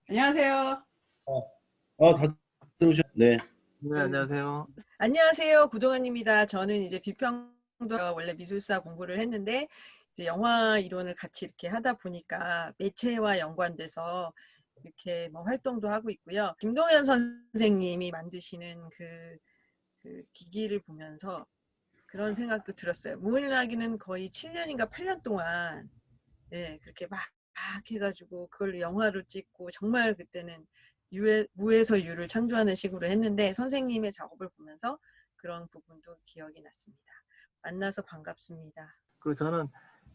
안녕하세요. 다 들어오셨, 네. 네, 그, 안녕하세요. 안녕하세요. 구동환입니다. 저는 이제 비평도 원래 미술사 공부를 했는데 이제 영화 이론을 같이 이렇게 하다 보니까 매체와 연관돼서 이렇게 뭐 활동도 하고 있고요. 김동현 선생님이 만드시는 그 기기를 보면서 그런 생각도 들었어요. 무인하기는 거의 7년인가 8년 동안 그렇게 막 해가지고 그걸 영화로 찍고 정말 그때는 무에서 유를 창조하는 식으로 했는데 선생님의 작업을 보면서 그런 부분도 기억이 났습니다. 만나서 반갑습니다. 저는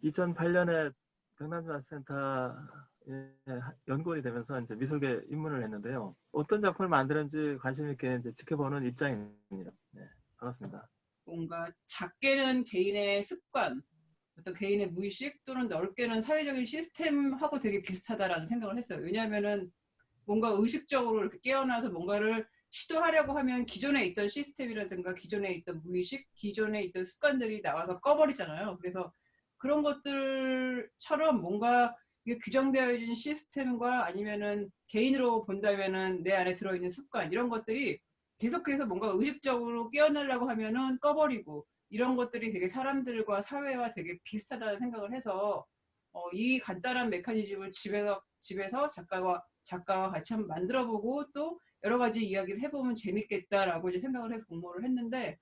2008년에 백남아센터에 연구원이 되면서 이제 미술계 입문을 했는데요. 어떤 작품을 만드는지 관심 있게 이제 지켜보는 입장입니다. 네, 반갑습니다. 뭔가 작게는 개인의 습관, 어떤 개인의 무의식 또는 넓게는 사회적인 시스템하고 되게 비슷하다라는 생각을 했어요. 왜냐하면은 뭔가 의식적으로 이렇게 깨어나서 뭔가를 시도하려고 하면 기존에 있던 시스템이라든가 기존에 있던 무의식, 기존에 있던 습관들이 나와서 꺼버리잖아요. 그래서 그런 것들처럼 뭔가 이게 규정되어 있는 시스템과 아니면은 개인으로 본다면은 내 안에 들어있는 습관 이런 것들이 계속해서 뭔가 의식적으로 깨어나려고 하면은 꺼버리고 이런 것들이 되게 사람들과 사회와 되게 비슷하다는 생각을 해서 이 간단한 메커니즘을 집에서 작가와 같이 한번 만들어보고 또 여러 가지 이야기를 해보면 재밌겠다라고 이제 생각을 해서 공모를 했는데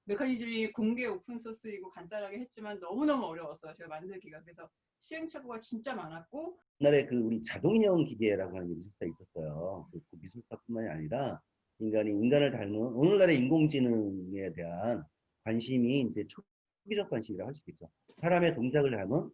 메커니즘이 공개 오픈소스이고 간단하게 했지만 너무너무 어려웠어요. 제가 만들기가. 그래서 시행착오가 진짜 많았고 옛날에 그 우리 자동인형 기계라고 하는 미술사 있었어요. 그 미술사뿐만이 아니라 인간을 닮은 오늘날의 인공지능에 대한 관심이 이제 초기적 관심이라고 할 수 있죠. 사람의 동작을 닮은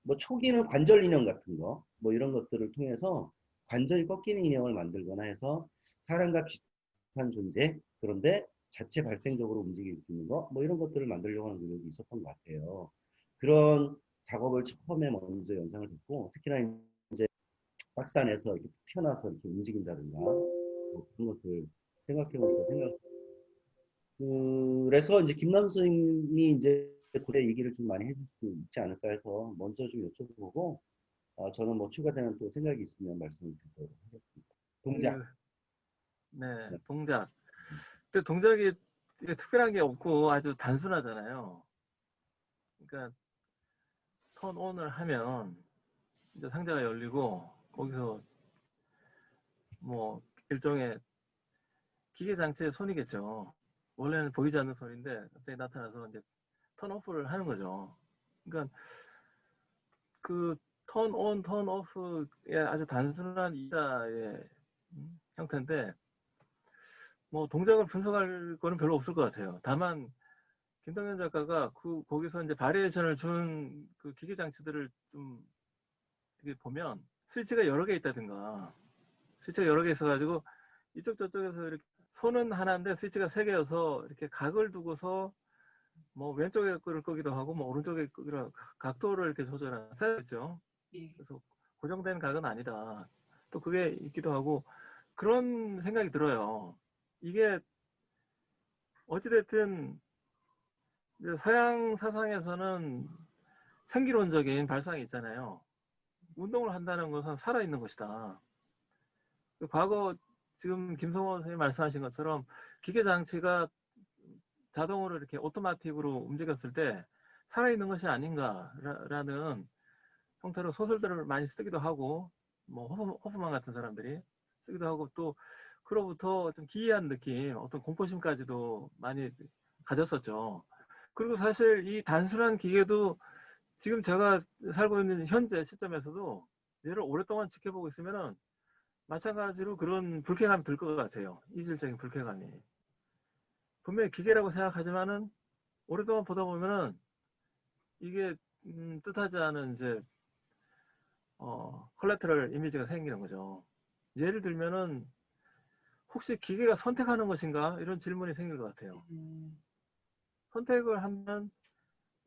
뭐 초기는 관절 인형 같은 거, 뭐 이런 것들을 통해서 관절이 꺾이는 인형을 만들거나 해서 사람과 비슷한 존재, 그런데 자체 발생적으로 움직일 수 있는 거, 뭐 이런 것들을 만들려고 하는 노력이 있었던 것 같아요. 그런 작업을 처음에 먼저 연상을 듣고, 특히나 이제 박스 안에서 이렇게 튀어나와서 이렇게 움직인다든가, 뭐 그런 것들 생각해보면서 그래서 이제 김남 선생님이 이제 그래 얘기를 좀 많이 해줄 수 있지 않을까 해서 먼저 좀 여쭤보고, 저는 뭐 추가되는 또 생각이 있으면 말씀을 드리도록 하겠습니다. 동작. 네, 네. 동작. 근데 동작이 특별한 게 없고 아주 단순하잖아요. 그러니까 턴 온을 하면 이제 상자가 열리고 거기서 뭐 일종의 기계 장치의 손이겠죠. 원래는 보이지 않는 손인데 갑자기 나타나서 이제 턴 오프를 하는 거죠. 그러니까 그 턴 온, 턴 오프의 아주 단순한 이자의 형태인데 뭐 동작을 분석할 거는 별로 없을 것 같아요. 다만 김동현 작가가 거기서 이제 바리에이션을 준 그 기계 장치들을 좀 이렇게 보면 스위치가 여러 개 있다든가 스위치가 여러 개 있어가지고 이쪽 저쪽에서 이렇게 손은 하나인데 스위치가 세 개여서 이렇게 각을 두고서 뭐 왼쪽에 끄를 끄기도 하고 뭐 오른쪽에 끄기도 각도를 이렇게 조절하는 죠. 그래서 고정된 각은 아니다. 또 그게 있기도 하고 그런 생각이 들어요. 이게 어찌됐든 서양 사상에서는 생기론적인 발상이 있잖아요. 운동을 한다는 것은 살아있는 것이다. 과거 지금 김성호 선생님이 말씀하신 것처럼 기계 장치가 자동으로 이렇게 오토마틱으로 움직였을 때 살아있는 것이 아닌가라는 형태로 소설들을 많이 쓰기도 하고 뭐 호프만 같은 사람들이 쓰기도 하고 또 그로부터 좀 기이한 느낌 어떤 공포심까지도 많이 가졌었죠. 그리고 사실 이 단순한 기계도 지금 제가 살고 있는 현재 시점에서도 얘를 오랫동안 지켜보고 있으면은 마찬가지로 그런 불쾌감이 들 것 같아요. 이질적인 불쾌감이. 분명히 기계라고 생각하지만은 오랫동안 보다 보면은 이게 뜻하지 않은 이제 콜라테럴 이미지가 생기는 거죠. 예를 들면은 혹시 기계가 선택하는 것인가 이런 질문이 생길 것 같아요. 선택을 하면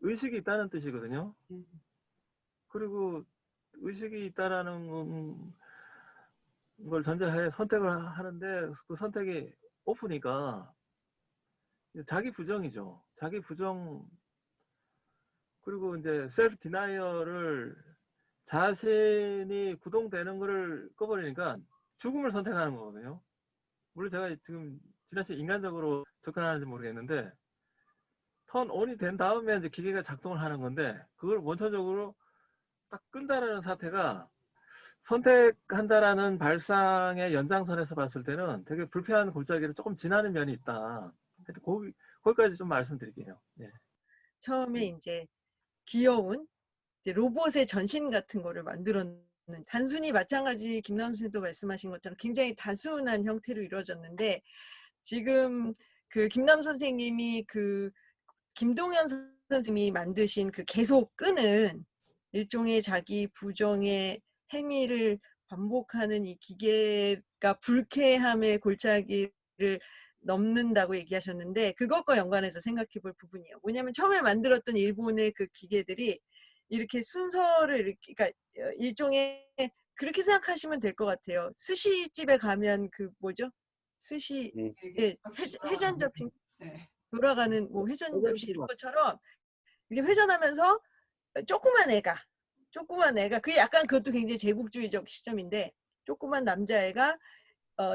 의식이 있다는 뜻이거든요. 그리고 의식이 있다라는 걸 전제하에 선택을 하는데 그 선택이 오프니까 자기 부정이죠. 자기 부정 그리고 이제 셀프 디나이어를 자신이 구동되는 거를 꺼버리니까 죽음을 선택하는 거거든요. 물론 제가 지금 지나치게 인간적으로 접근하는지 모르겠는데 턴 온이 된 다음에 이제 기계가 작동을 하는 건데 그걸 원천적으로 딱 끈다라는 사태가 선택한다라는 발상의 연장선에서 봤을 때는 되게 불쾌한 골짜기를 조금 지나는 면이 있다. 하여튼 거기까지 좀 말씀드릴게요. 예. 처음에 이제 귀여운 이제 로봇의 전신 같은 거를 만들었는 단순히 마찬가지 김남수 선생도 말씀하신 것처럼 굉장히 단순한 형태로 이루어졌는데 지금 그 김남 선생님이 그 김동현 선생님이 만드신 그 계속 끄는 일종의 자기 부정의 행위를 반복하는 이 기계가 불쾌함의 골짜기를 넘는다고 얘기하셨는데 그것과 연관해서 생각해 볼 부분이에요. 뭐냐면 처음에 만들었던 일본의 그 기계들이 이렇게 순서를 이렇게 그러니까 일종의 그렇게 생각하시면 될 것 같아요. 스시집에 가면 그 뭐죠? 스시 네. 예, 회전 접시 네. 돌아가는 뭐 회전 접시 이런 것처럼 이렇게 회전하면서 조그만 애가 그게 약간 그것도 굉장히 제국주의적 시점인데 조그만 남자애가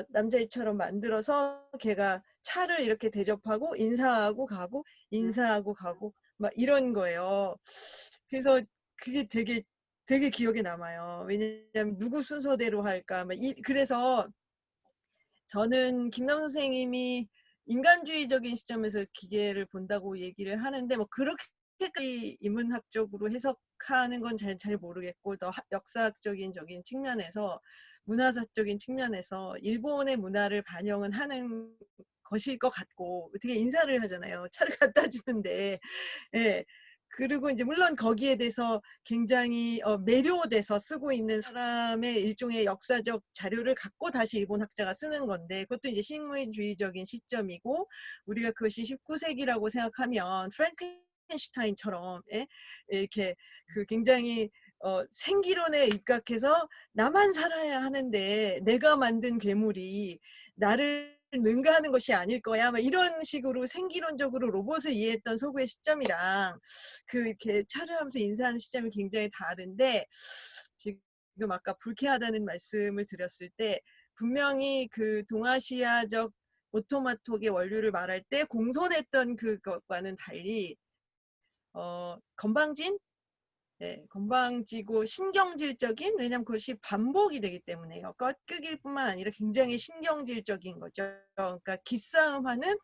남자애처럼 만들어서 걔가 차를 이렇게 대접하고 인사하고 가고 막 이런 거예요. 그래서 그게 되게 기억에 남아요. 왜냐면 누구 순서대로 할까 그래서 저는 김남 선생님이 인간주의적인 시점에서 기계를 본다고 얘기를 하는데 뭐 그렇게까지 인문학적으로 해석하는 건 잘 모르겠고 더 역사적인 적인 측면에서 문화사적인 측면에서 일본의 문화를 반영은 하는 것일 것 같고 어떻게 인사를 하잖아요. 차를 갖다 주는데 예. 그리고 이제 물론 거기에 대해서 굉장히 매료돼서 쓰고 있는 사람의 일종의 역사적 자료를 갖고 다시 일본 학자가 쓰는 건데 그것도 이제 식민주의적인 시점이고 우리가 그것이 19세기라고 생각하면 프랑켄슈타인처럼 예? 이렇게 그 굉장히 생기론에 입각해서 나만 살아야 하는데 내가 만든 괴물이 나를 능가하는 것이 아닐 거야. 막 이런 식으로 생기론적으로 로봇을 이해했던 서구의 시점이랑 그 이렇게 차를 하면서 인사하는 시점이 굉장히 다른데 지금 아까 불쾌하다는 말씀을 드렸을 때 분명히 그 동아시아적 오토마톡의 원류를 말할 때 공손했던 그것과는 달리 건방진 네, 건방지고 신경질적인 왜냐하면 그것이 반복이 되기 때문에요. 꺾이길 뿐만 아니라 굉장히 신경질적인 거죠. 그러니까 기싸움하는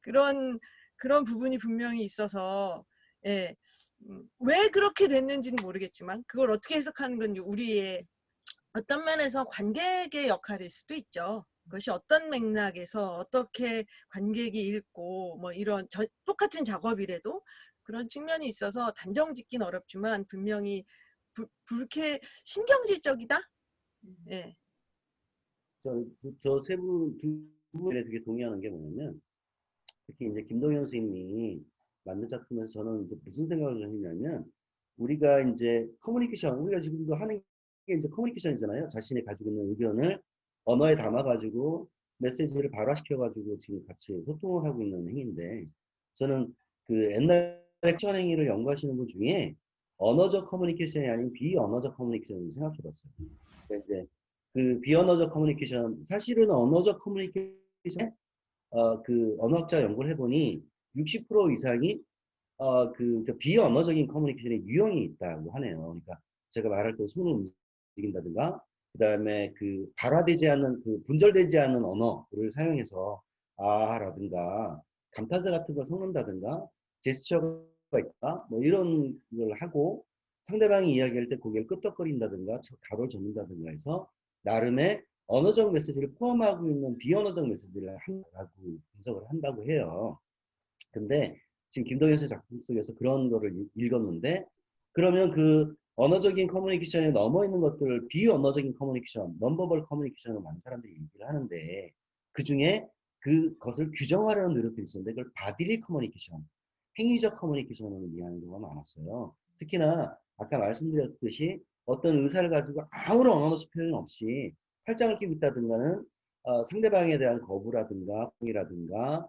그런 부분이 분명히 있어서 예, 왜 그렇게 됐는지는 모르겠지만 그걸 어떻게 해석하는 건 우리의 어떤 면에서 관객의 역할일 수도 있죠. 그것이 어떤 맥락에서 어떻게 관객이 읽고 뭐 이런 똑같은 작업이라도 그런 측면이 있어서 단정 짓긴 어렵지만 분명히 신경질적이다. 예. 저 두 분에 되게 동의하는 게 뭐냐면, 특히 이제 김동현 선생님이 만든 작품에서 저는 이제 무슨 생각을 했냐면, 우리가 이제 우리가 지금도 하는 게 이제 커뮤니케이션이잖아요. 자신이 가지고 있는 의견을 언어에 담아가지고 메시지를 발화시켜가지고 지금 같이 소통을 하고 있는 행위인데, 저는 그 옛날 액션 행위를 연구하시는 분 중에 언어적 커뮤니케이션이 아닌 비언어적 커뮤니케이션을 생각해 봤어요. 그러니까 이제 그 비언어적 커뮤니케이션, 사실은 언어적 커뮤니케이션, 그 언어학자 연구를 해보니 60% 이상이 그 비언어적인 커뮤니케이션의 유형이 있다고 하네요. 그러니까 제가 말할 때 손을 움직인다든가, 그 다음에 그 발화되지 않는, 그 분절되지 않는 언어를 사용해서 아라든가 감탄사 같은 걸 섞는다든가 제스처가 있다, 뭐 이런 걸 하고 상대방이 이야기할 때 고개를 끄덕거린다든가 가로를 젓는다든가 해서 나름의 언어적 메시지를 포함하고 있는 비언어적 메시지를 한다고 분석을 한다고 해요. 근데 지금 김동현 씨 작품 속에서 그런 거를 읽었는데, 그러면 그 언어적인 커뮤니케이션에 넘어 있는 것들을 비언어적인 커뮤니케이션, non-verbal 커뮤니케이션으로 많은 사람들이 얘기를 하는데, 그 중에 그것을 규정하려는 노력들이 있었는데, 그걸 바디리 커뮤니케이션, 행위적 커뮤니케이션으로 이해하는 경우가 많았어요. 특히나 아까 말씀드렸듯이 어떤 의사를 가지고 아무런 언어적 표현 없이 팔짱을 끼고 있다든가는 상대방에 대한 거부라든가 이라든가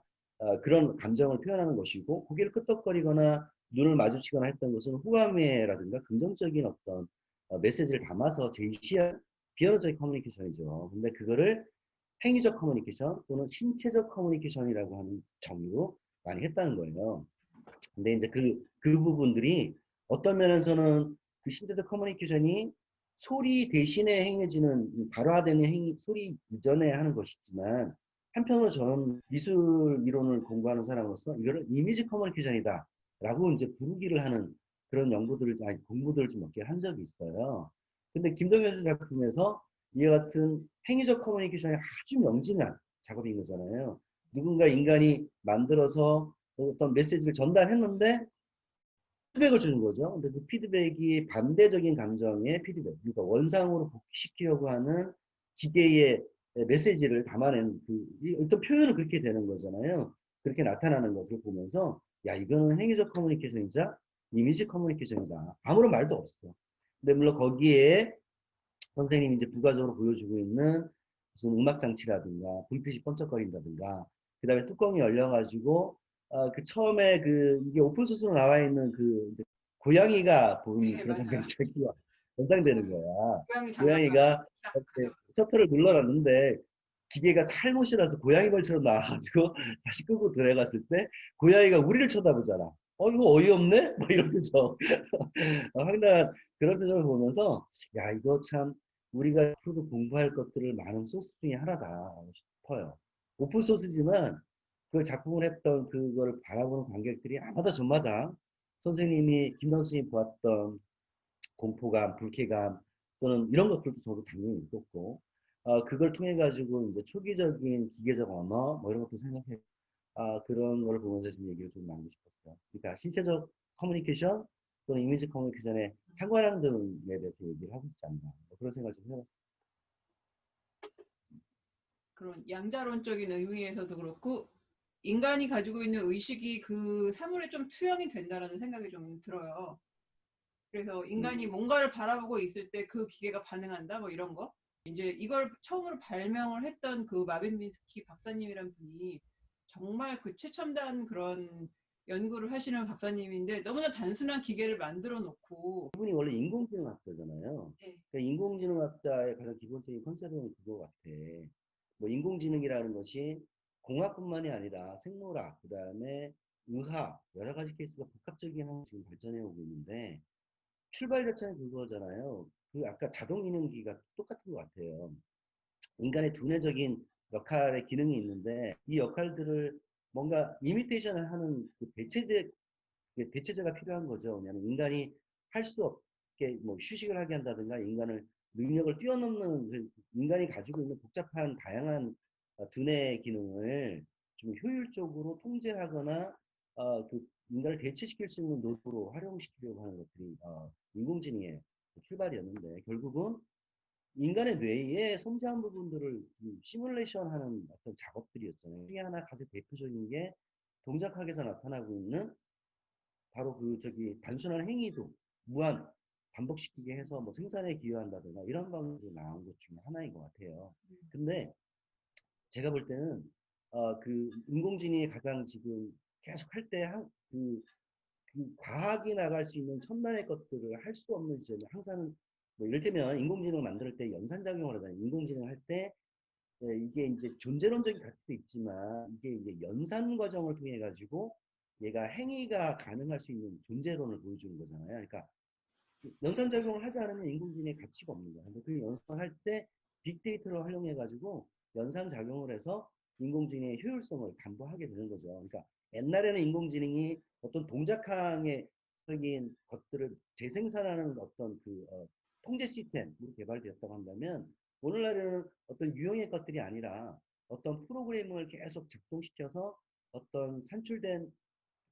그런 감정을 표현하는 것이고, 고개를 끄덕거리거나 눈을 마주치거나 했던 것은 호감이라든가 긍정적인 어떤 메시지를 담아서 제시한 비언어적 커뮤니케이션이죠. 근데 그거를 행위적 커뮤니케이션 또는 신체적 커뮤니케이션이라고 하는 정의로 많이 했다는 거예요. 근데 이제 그 부분들이 어떤 면에서는 그 신체적 커뮤니케이션이 소리 대신에 행해지는 발화되는 소리 이전에 하는 것이지만 한편으로 저는 미술 이론을 공부하는 사람으로서 이거를 이미지 커뮤니케이션이다 라고 이제 부르기를 하는 그런 연구들을, 아니, 공부들을 좀 몇 개 한 적이 있어요. 근데 김동현 씨 작품에서 이와 같은 행위적 커뮤니케이션이 아주 명징한 작업인 거잖아요. 누군가 인간이 만들어서 어떤 메시지를 전달했는데 피드백을 주는 거죠. 근데 그 피드백이 반대적인 감정의 피드백, 그러니까 원상으로 복귀시키려고 하는 기계의 메시지를 담아낸 어떤 표현은 그렇게 되는 거잖아요. 그렇게 나타나는 것을 보면서 야, 이거는 행위적 커뮤니케이션이자 이미지 커뮤니케이션이다. 아무런 말도 없어. 근데 물론 거기에 선생님이 이제 부가적으로 보여주고 있는 무슨 음악 장치라든가 불빛이 번쩍거린다든가 그 다음에 뚜껑이 열려가지고 그 처음에 이게 오픈소스로 나와 있는 이제 고양이가 보는 네, 그런 맞아요. 장면이 자기가 연상되는 거야. 고양이 장갑 고양이가 싹 이렇게 가져. 셔터를 눌러놨는데 기계가 살못이라서 고양이 벌처럼 나와가지고 다시 끄고 들어갔을 때 고양이가 우리를 쳐다보잖아. 이거 어이없네? 뭐 이러면서 황당한 그런 표정을 보면서 야, 이거 참 우리가 앞으로도 공부할 것들을 많은 소스 중에 하나다 싶어요. 오픈 소스지만 그 작품을 했던 그거를 바라보는 관객들이 아마도 저마다 선생님이 김덕 선생님이 보았던 공포감, 불쾌감 또는 이런 것들도 저도 당연히 있었고 그걸 통해 가지고 이제 초기적인 기계적 언어 뭐 이런 것도 생각해 그런 걸 보면서 좀 얘기를 좀 나누고 싶었어요. 그러니까 신체적 커뮤니케이션 또는 이미지 커뮤니케이션에 상관하는 등에 대해서 얘기를 하고 있지 않나 뭐 그런 생각을 좀 해봤어요. 그런 양자론적인 의미에서도 그렇고 인간이 가지고 있는 의식이 그 사물에 좀 투영이 된다라는 생각이 좀 들어요. 그래서 인간이 뭔가를 바라보고 있을 때 그 기계가 반응한다 뭐 이런 거. 이제 이걸 처음으로 발명을 했던 그 마빈 미스키 박사님이란 분이 정말 그 최첨단 그런 연구를 하시는 박사님인데 너무나 단순한 기계를 만들어 놓고 이분이 원래 인공지능학자잖아요. 네. 그러니까 인공지능학자의 가장 기본적인 컨셉은 그거 같아. 뭐 인공지능이라는 것이 공학뿐만이 아니라 생물학, 그 다음에 의학, 여러 가지 케이스가 복합적인 하나 지금 발전해 오고 있는데 출발 자체는 그거잖아요. 아까 자동인형기가 똑같은 것 같아요. 인간의 두뇌적인 역할의 기능이 있는데 이 역할들을 뭔가 이미테이션을 하는 대체제가 필요한 거죠. 왜냐하면 인간이 할 수 없게 뭐 휴식을 하게 한다든가 인간을 능력을 뛰어넘는 인간이 가지고 있는 복잡한 다양한 두뇌 기능을 좀 효율적으로 통제하거나 인간을 대체시킬 수 있는 노트로 활용시키려고 하는 것들이 인공지능의 출발이었는데 결국은 인간의 뇌의 섬세한 부분들을 시뮬레이션하는 어떤 작업들이었잖아요. 중에 하나 가장 대표적인 게 동작학에서 나타나고 있는 바로 단순한 행위도 무한 반복시키게 해서 뭐 생산에 기여한다든가 이런 방식으로 나온 것 중에 하나인 것 같아요. 근데 제가 볼 때는 인공지능이 가장 지금 계속 할 때 과학이 나갈 수 있는 첨단의 것들을 할 수 없는 지점이 항상 뭐 이를테면 인공지능을 만들 때 연산작용을 하잖아요. 인공지능을 할 때 이게 이제 존재론적인 가치도 있지만 이게 이제 연산 과정을 통해 가지고 얘가 행위가 가능할 수 있는 존재론을 보여주는 거잖아요. 그러니까 연산작용을 하지 않으면 인공지능의 가치가 없는 거야. 근데 그 연산을 할 때 빅데이터를 활용해 가지고 연산작용을 해서 인공지능의 효율성을 담보하게 되는 거죠. 그러니까 옛날에는 인공지능이 어떤 동작항의 적인 것들을 재생산하는 어떤 통제 시스템으로 개발되었다고 한다면 오늘날에는 어떤 유형의 것들이 아니라 어떤 프로그램을 계속 작동시켜서 어떤 산출된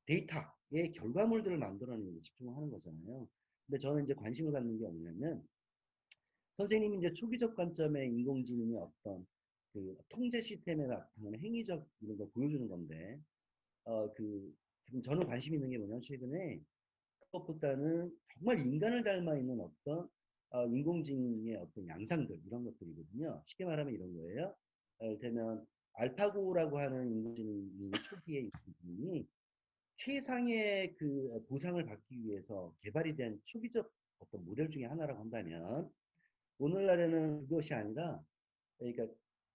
데이터의 결과물들을 만들어내는 데 집중하는 거잖아요. 근데 저는 이제 관심을 갖는 게 뭐냐면 선생님이 이제 초기적 관점의 인공지능의 어떤 통제 시스템에 나타나는 행위적 이런 걸 보여주는 건데 지금 저는 관심 있는 게 뭐냐면 최근에 그것보다는 정말 인간을 닮아 있는 어떤 인공지능의 어떤 양상들 이런 것들이거든요. 쉽게 말하면 이런 거예요. 이를테면 알파고라고 하는 인공지능이 초기의 인공지능이 최상의 보상을 받기 위해서 개발이 된 초기적 어떤 모델 중에 하나라고 한다면 오늘날에는 그것이 아니라 그러니까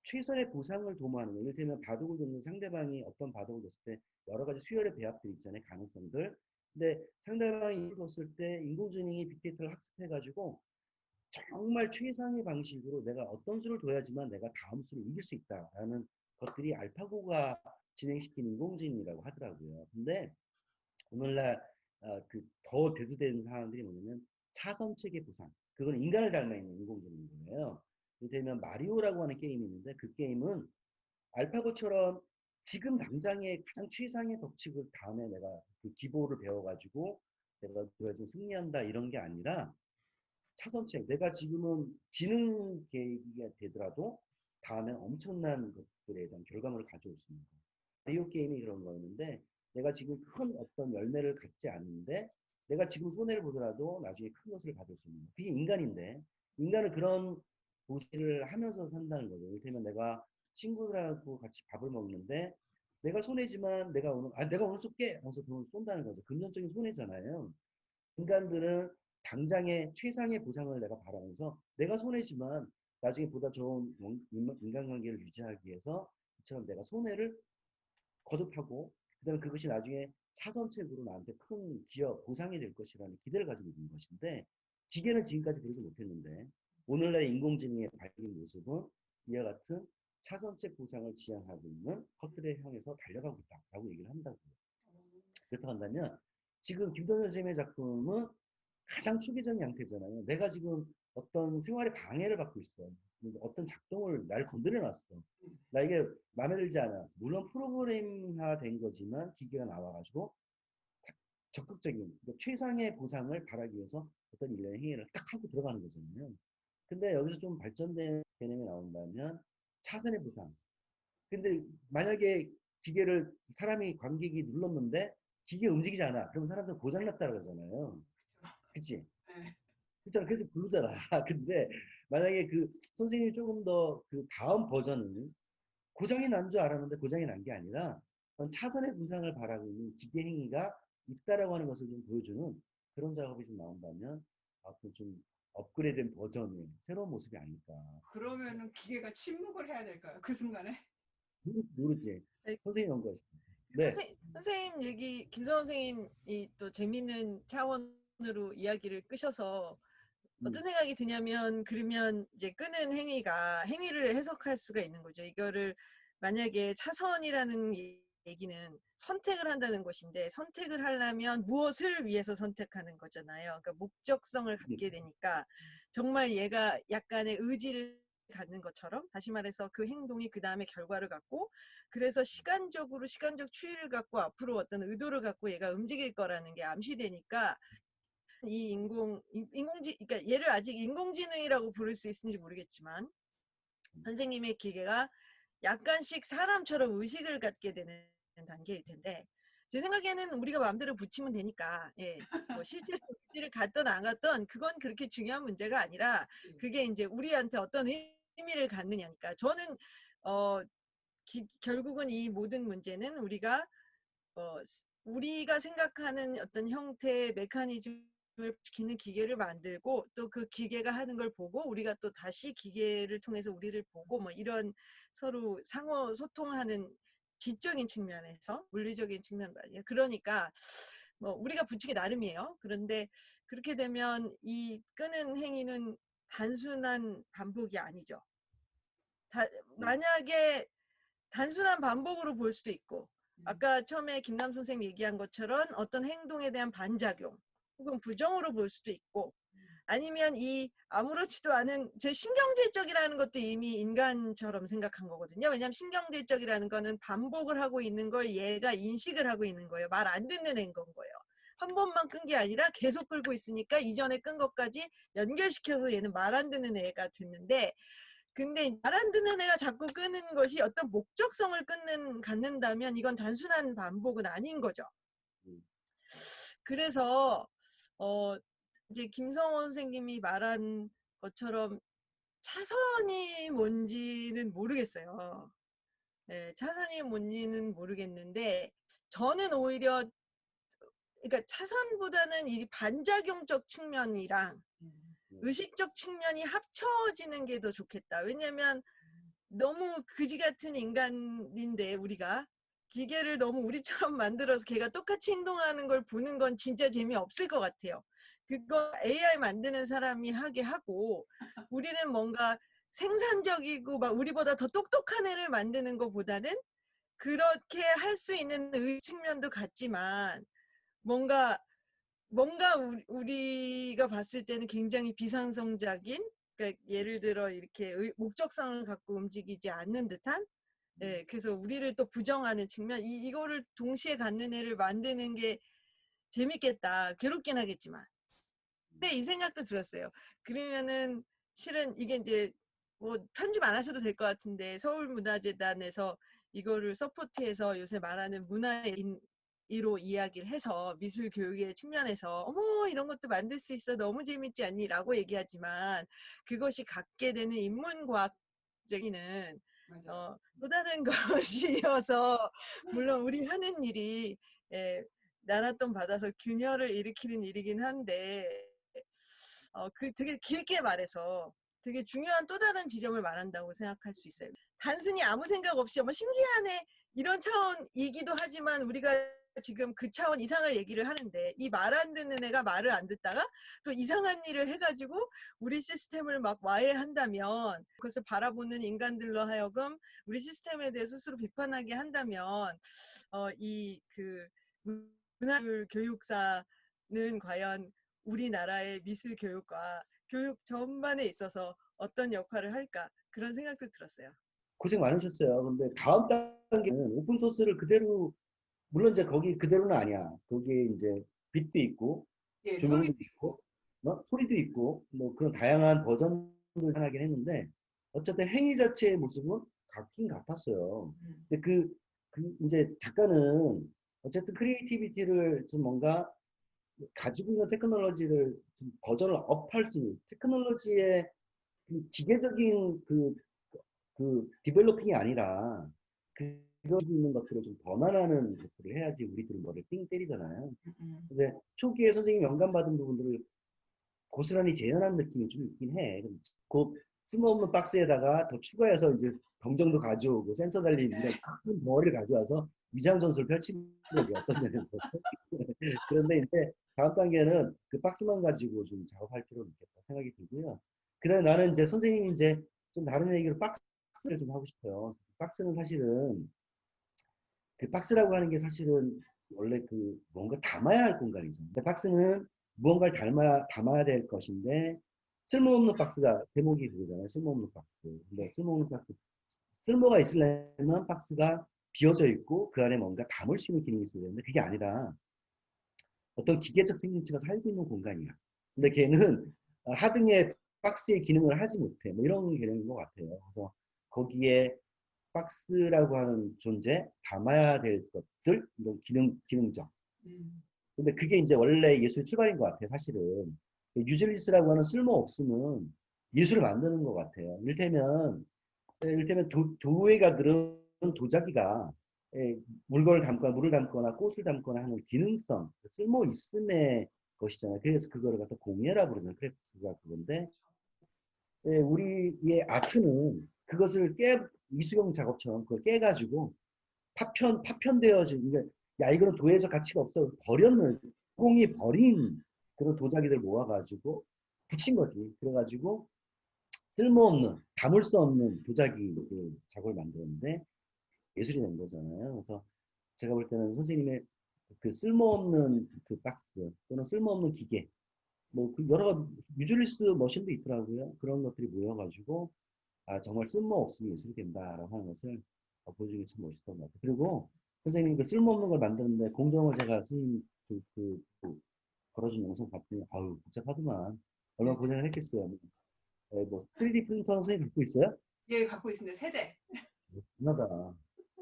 최선의 보상을 도모하는 거예요. 이를테면 바둑을 뒀는 상대방이 어떤 바둑을 뒀을 때 여러 가지 수열의 배합들 있잖아요. 가능성들. 근데 상대방이 이걸 뒀을 때 인공지능이 빅데이터를 학습해가지고 정말 최상의 방식으로 내가 어떤 수를 둬야지만 내가 다음 수를 이길 수 있다라는 것들이 알파고가 진행시킨 인공지능이라고 하더라고요. 근데 오늘날 그 더 대두되는 사항들이 뭐냐면 차선책의 보상. 그건 인간을 닮아 있는 인공지능인 거예요. 이를테면 마리오라고 하는 게임이 있는데 그 게임은 알파고처럼 지금 당장의 가장 최상의 법칙을 다음에 내가 그 기보를 배워가지고 내가 좀 승리한다 이런 게 아니라 차선책. 내가 지금은 지능 계기가 되더라도 다음엔 엄청난 것들에 대한 결과물을 가져올 수 있는 거. 마리오 게임이 그런 거였는데 내가 지금 큰 어떤 열매를 갖지 않는데 내가 지금 손해를 보더라도 나중에 큰 것을 가질 수 있는 거. 그게 인간인데 인간은 그런 도시를 하면서 산다는 거죠. 이를테면 내가 친구들하고 같이 밥을 먹는데 내가 손해지만 내가 오늘 쏠게 하면서 돈을 쏜다는 거죠. 금전적인 손해잖아요. 인간들은 당장의 최상의 보상을 내가 바라면서 내가 손해지만 나중에 보다 좋은 인간관계를 유지하기 위해서 이처럼 내가 손해를 거듭하고 그다음에 그것이 나중에 차선책으로 나한테 큰 기업 보상이 될 것이라는 기대를 가지고 있는 것인데 기계는 지금까지 그러지 못했는데 오늘날 인공지능의 밝은 모습은 이와 같은 차선책 보상을 지향하고 있는 것들에 향해서 달려가고 있다라고 얘기를 한다고요. 그렇다고 한다면 지금 김동현 선생님의 작품은 가장 초기적인 양태잖아요. 내가 지금 어떤 생활에 방해를 받고 있어. 어떤 작동을 날 건드려 놨어. 나 이게 마음에 들지 않았어. 물론 프로그램화 된 거지만 기계가 나와가지고 적극적인 그러니까 최상의 보상을 바라기 위해서 어떤 일련의 행위를 딱 하고 들어가는 거잖아요. 근데 여기서 좀 발전된 개념이 나온다면 차선의 보상. 근데 만약에 기계를 사람이 관객이 눌렀는데 기계 움직이지 않아. 그럼 사람들 고장났다 그러잖아요. 그치? 네. 그렇잖아. 그래서 부르잖아. 근데 만약에 그 선생님이 조금 더 그 다음 버전은 고장이 난 줄 알았는데 고장이 난 게 아니라 차선의 부상을 바라고 있는 기계 행위가 있다라고 하는 것을 좀 보여주는 그런 작업이 좀 나온다면 앞으로 좀 업그레이드된 버전의 새로운 모습이 아닐까. 그러면은 기계가 침묵을 해야 될까요? 그 순간에? 모르지. 네. 선생님 연구하시 네. 선생님 얘기, 김선 선생님이 또 재밌는 차원으로 이야기를 끄셔서 어떤 생각이 드냐면, 그러면 이제 끄는 행위를 해석할 수가 있는 거죠. 이거를 만약에 차선이라는 얘기는 선택을 한다는 것인데, 선택을 하려면 무엇을 위해서 선택하는 거잖아요. 그러니까 목적성을 갖게 되니까 정말 얘가 약간의 의지를 갖는 것처럼, 다시 말해서 그 행동이 그 다음에 결과를 갖고, 그래서 시간적 추이를 갖고 앞으로 어떤 의도를 갖고 얘가 움직일 거라는 게 암시되니까, 이 그러니까 얘를 아직 인공지능이라고 부를 수 있는지 모르겠지만, 선생님의 기계가 약간씩 사람처럼 의식을 갖게 되는 단계일 텐데, 제 생각에는 우리가 마음대로 붙이면 되니까, 뭐 실제로 의지를 갖던 안 갖던 그건 그렇게 중요한 문제가 아니라, 그게 이제 우리한테 어떤 의미를 갖느냐니까. 저는 결국은 이 모든 문제는 우리가 생각하는 어떤 형태의 메커니즘을 지키는 기계를 만들고, 또 그 기계가 하는 걸 보고 우리가 또 다시 기계를 통해서 우리를 보고, 뭐 이런 서로 상호 소통하는 지적인 측면에서, 물리적인 측면 말이에요. 그러니까 뭐 우리가 붙이기 나름이에요. 그런데 그렇게 되면 이 끄는 행위는 단순한 반복이 아니죠. 만약에 단순한 반복으로 볼 수도 있고, 아까 처음에 김남 선생님 얘기한 것처럼 어떤 행동에 대한 반작용 혹은 부정으로 볼 수도 있고, 아니면 이 아무렇지도 않은, 제 신경질적이라는 것도 이미 인간처럼 생각한 거거든요. 왜냐하면 신경질적이라는 거는 반복을 하고 있는 걸 얘가 인식을 하고 있는 거예요. 말 안 듣는 애인 건 거예요. 한 번만 끈 게 아니라 계속 끌고 있으니까 이전에 끈 것까지 연결시켜서 얘는 말 안 듣는 애가 됐는데, 근데 말 안 듣는 애가 자꾸 끄는 것이 어떤 목적성을 갖는다면 이건 단순한 반복은 아닌 거죠. 그래서 이제 김성원 선생님이 말한 것처럼 차선이 뭔지는 모르겠어요. 네, 차선이 뭔지는 모르겠는데, 저는 오히려 그러니까 차선보다는 이 반작용적 측면이랑 의식적 측면이 합쳐지는 게 더 좋겠다. 왜냐면 너무 그지 같은 인간인데 우리가 기계를 너무 우리처럼 만들어서 걔가 똑같이 행동하는 걸 보는 건 진짜 재미없을 것 같아요. 그거 AI 만드는 사람이 하게 하고 우리는 뭔가 생산적이고 막 우리보다 더 똑똑한 애를 만드는 것보다는 그렇게 할 수 있는 측면도 같지만 뭔가 우리가 봤을 때는 굉장히 비상성적인, 그러니까 예를 들어 이렇게 목적성을 갖고 움직이지 않는 듯한, 예, 그래서 우리를 또 부정하는 측면, 이거를 동시에 갖는 애를 만드는 게 재밌겠다. 괴롭긴 하겠지만. 근데 이 생각도 들었어요. 그러면은 실은 이게 이제 뭐 편집 안 하셔도 될 것 같은데 서울문화재단에서 이거를 서포트해서 요새 말하는 문화인으로 이야기를 해서 미술 교육의 측면에서 어머 이런 것도 만들 수 있어 너무 재밌지 않니? 라고 얘기하지만 그것이 갖게 되는 인문과학적인 맞아요. 또 다른 것이어서 물론 우리 하는 일이 나랏돈 받아서 균열을 일으키는 일이긴 한데 그 되게 길게 말해서 되게 중요한 또 다른 지점을 말한다고 생각할 수 있어요. 단순히 아무 생각 없이 뭐 신기하네 이런 차원이기도 하지만 우리가 지금 그 차원 이상을 얘기를 하는데 이 말 안 듣는 애가 말을 안 듣다가 또 이상한 일을 해가지고 우리 시스템을 막 와해한다면 그것을 바라보는 인간들로 하여금 우리 시스템에 대해 스스로 비판하게 한다면 이 그 문화를 교육사는 과연 우리나라의 미술 교육과 교육 전반에 있어서 어떤 역할을 할까 그런 생각도 들었어요. 고생 많으셨어요. 근데 다음 단계는 오픈소스를 그대로, 물론 이제 거기 그대로는 아니야. 거기에 이제 빛도 있고, 예, 조명도 소리도 있고. 있고, 소리도 있고, 뭐 그런 다양한 버전을 하긴 했는데, 어쨌든 행위 자체의 모습은 같긴 같았어요. 근데 이제 작가는 어쨌든 크리에이티비티를 좀 뭔가 가지고 있는 테크놀로지를 좀 버전을 업할 수 있는 테크놀로지의 그 기계적인 디벨로핑이 아니라 그거 있는 것들을 좀 번안하는 것들을 해야지 우리들은 뭐를 띵 때리잖아요. 근데 초기에 선생님이 영감받은 부분들을 고스란히 재현한 느낌이 좀 있긴 해. 그 쓸모없는 박스에다가 더 추가해서 이제 검정도 가져오고 센서 달린 그냥 큰 덩어리를 가져와서 위장 전술을 펼치는 거지 어떤 면에서. 그런데 이제 다음 단계는 그 박스만 가지고 좀 작업할 필요가 있겠다 생각이 들고요. 그다음에 나는 이제 선생님이 이제 좀 다른 얘기로 박스를 좀 하고 싶어요. 박스는 사실은 그 박스라고 하는 게 사실은 원래 그 뭔가 담아야 할 공간이죠. 근데 박스는 무언가를 담아야 될 것인데 쓸모없는 박스가 제목이 그거잖아요. 쓸모없는 박스. 근데 쓸모없는 박스 쓸모가 있으려면 박스가 비어져 있고 그 안에 뭔가 담을 수 있는 기능이 있어야 되는데 그게 아니라 어떤 기계적 생명체가 살고 있는 공간이야. 근데 걔는 하등의 박스의 기능을 하지 못해. 뭐 이런 개념인 것 같아요. 그래서 거기에 박스라고 하는 존재, 담아야 될 것들, 이런 기능적. 근데 그게 이제 원래 예술의 출발인 것 같아요, 사실은. 유질리스라고 하는 쓸모없음은 예술을 만드는 것 같아요. 이를테면 도예가들은 도자기가 물건을 담거나 물을 담거나 꽃을 담거나 하는 기능성, 쓸모 있음의 것이잖아요. 그래서 그거를 갖다 공예라 부르잖아요. 크래프트가 그건데 우리의 아트는 그것을 이수경 작업처럼 그걸 깨가지고 파편되어진, 그러니까 야 이거는 도에서 가치가 없어 버렸는 공이 버린 그런 도자기들 모아가지고 붙인 거지. 그래가지고 쓸모없는 담을 수 없는 도자기 작업을 만들었는데 예술이 된 거잖아요. 그래서 제가 볼 때는 선생님의 그 쓸모없는 그 박스 또는 쓸모없는 기계 뭐 그 여러 유줄리스 머신도 있더라고요. 그런 것들이 모여가지고 아 정말 쓸모없으면 예술이 된다라고 하는 것을 보여주기 참 멋있던 것 같아요. 그리고 선생님 그 쓸모없는 걸 만드는데 공정을 제가 선생님 걸어준 영상 봤더니 아유 복잡하더만 얼마나 고생을 했겠어요. 뭐 3D 프린터 선생님 갖고 있어요? 예, 갖고 있습니다. 세대. 하나다.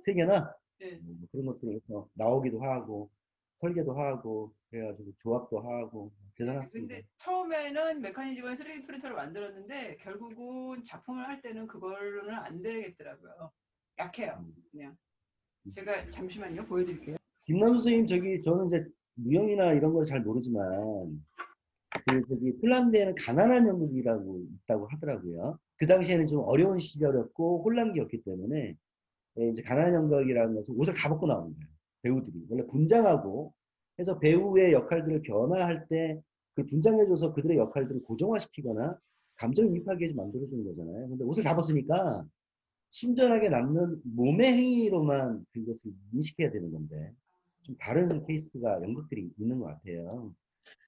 세 개나? 네. 뭐 그런 것들을 해서 나오기도 하고 설계도 하고 그래가지고 조합도 하고 대단했습니다. 근데 처음에는 메커니즘을 3D 프린터로 만들었는데 결국은 작품을 할 때는 그걸로는 안 되겠더라고요. 약해요. 그냥. 제가 잠시만요. 보여드릴게요. 김남수 선생님 저는 이제 무형이나 이런 걸 잘 모르지만 저기 폴란드에는 가난한 영국이라고 있다고 하더라고요. 그 당시에는 좀 어려운 시절이었고 혼란기였기 때문에 이제 가난한 영국이라는 것은 옷을 다 벗고 나오는 거예요. 배우들이 원래 분장하고 해서 배우의 역할들을 변화할 때 그 분장해줘서 그들의 역할들을 고정화시키거나 감정이입하게 해서 만들어주는 거잖아요. 근데 옷을 다 벗으니까 순전하게 남는 몸의 행위로만 그것을 인식해야 되는 건데 좀 다른 케이스가 연극들이 있는 것 같아요.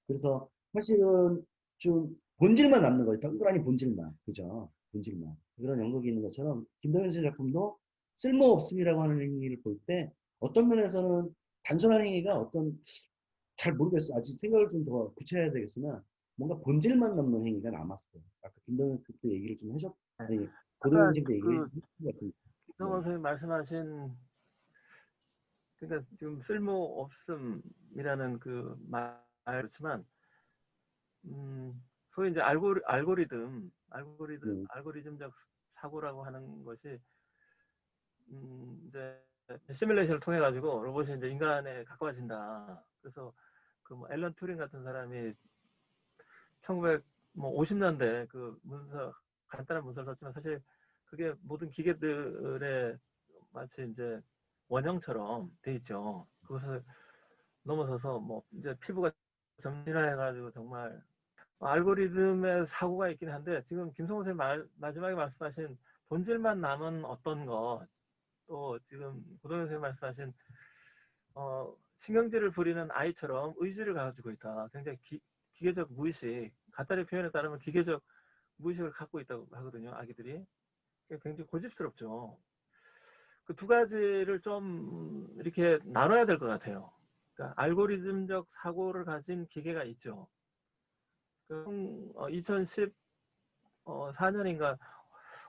그래서 사실은 좀 본질만 남는 거예요. 동그라니 본질만. 그죠? 본질만. 그런 연극이 있는 것처럼 김동현 씨 작품도 쓸모없음이라고 하는 행위를 볼 때 어떤 면에서는 단순한 행위가 어떤 잘 모르겠어. 아직 생각을 좀 더 굳혀야 되겠으나 뭔가 본질만 남는 행위가 남았어요. 아까 김동현 씨도 얘기를 좀 해줬더니 고동현 아까 씨도 얘기를 그 해준 것 같은데. 김성원 선생님 말씀하신 그러니까 지금 쓸모 없음이라는 그 말 그렇지만 소위 이제 알고리즘적 사고라고 하는 것이 이제 시뮬레이션을 통해 가지고 로봇이 이제 인간에 가까워진다. 그래서 그 뭐 앨런 튜링 같은 사람이 1950년대 그 문서 간단한 문서를 썼지만 사실 그게 모든 기계들의 마치 이제 원형처럼 돼 있죠. 그것을 넘어서서 뭐 이제 피부가 점진화해가지고 정말 알고리즘의 사고가 있긴 한데 지금 김성호 선생님 마지막에 말씀하신 본질만 남은 어떤 것 또 지금 고동현 선생님 말씀하신 신경질을 부리는 아이처럼 의지를 가지고 있다. 굉장히 기계적 무의식, 가타리 표현에 따르면 기계적 무의식을 갖고 있다고 하거든요. 아기들이. 굉장히 고집스럽죠. 그 두 가지를 좀 이렇게 나눠야 될 것 같아요. 그러니까 알고리즘적 사고를 가진 기계가 있죠. 2014년인가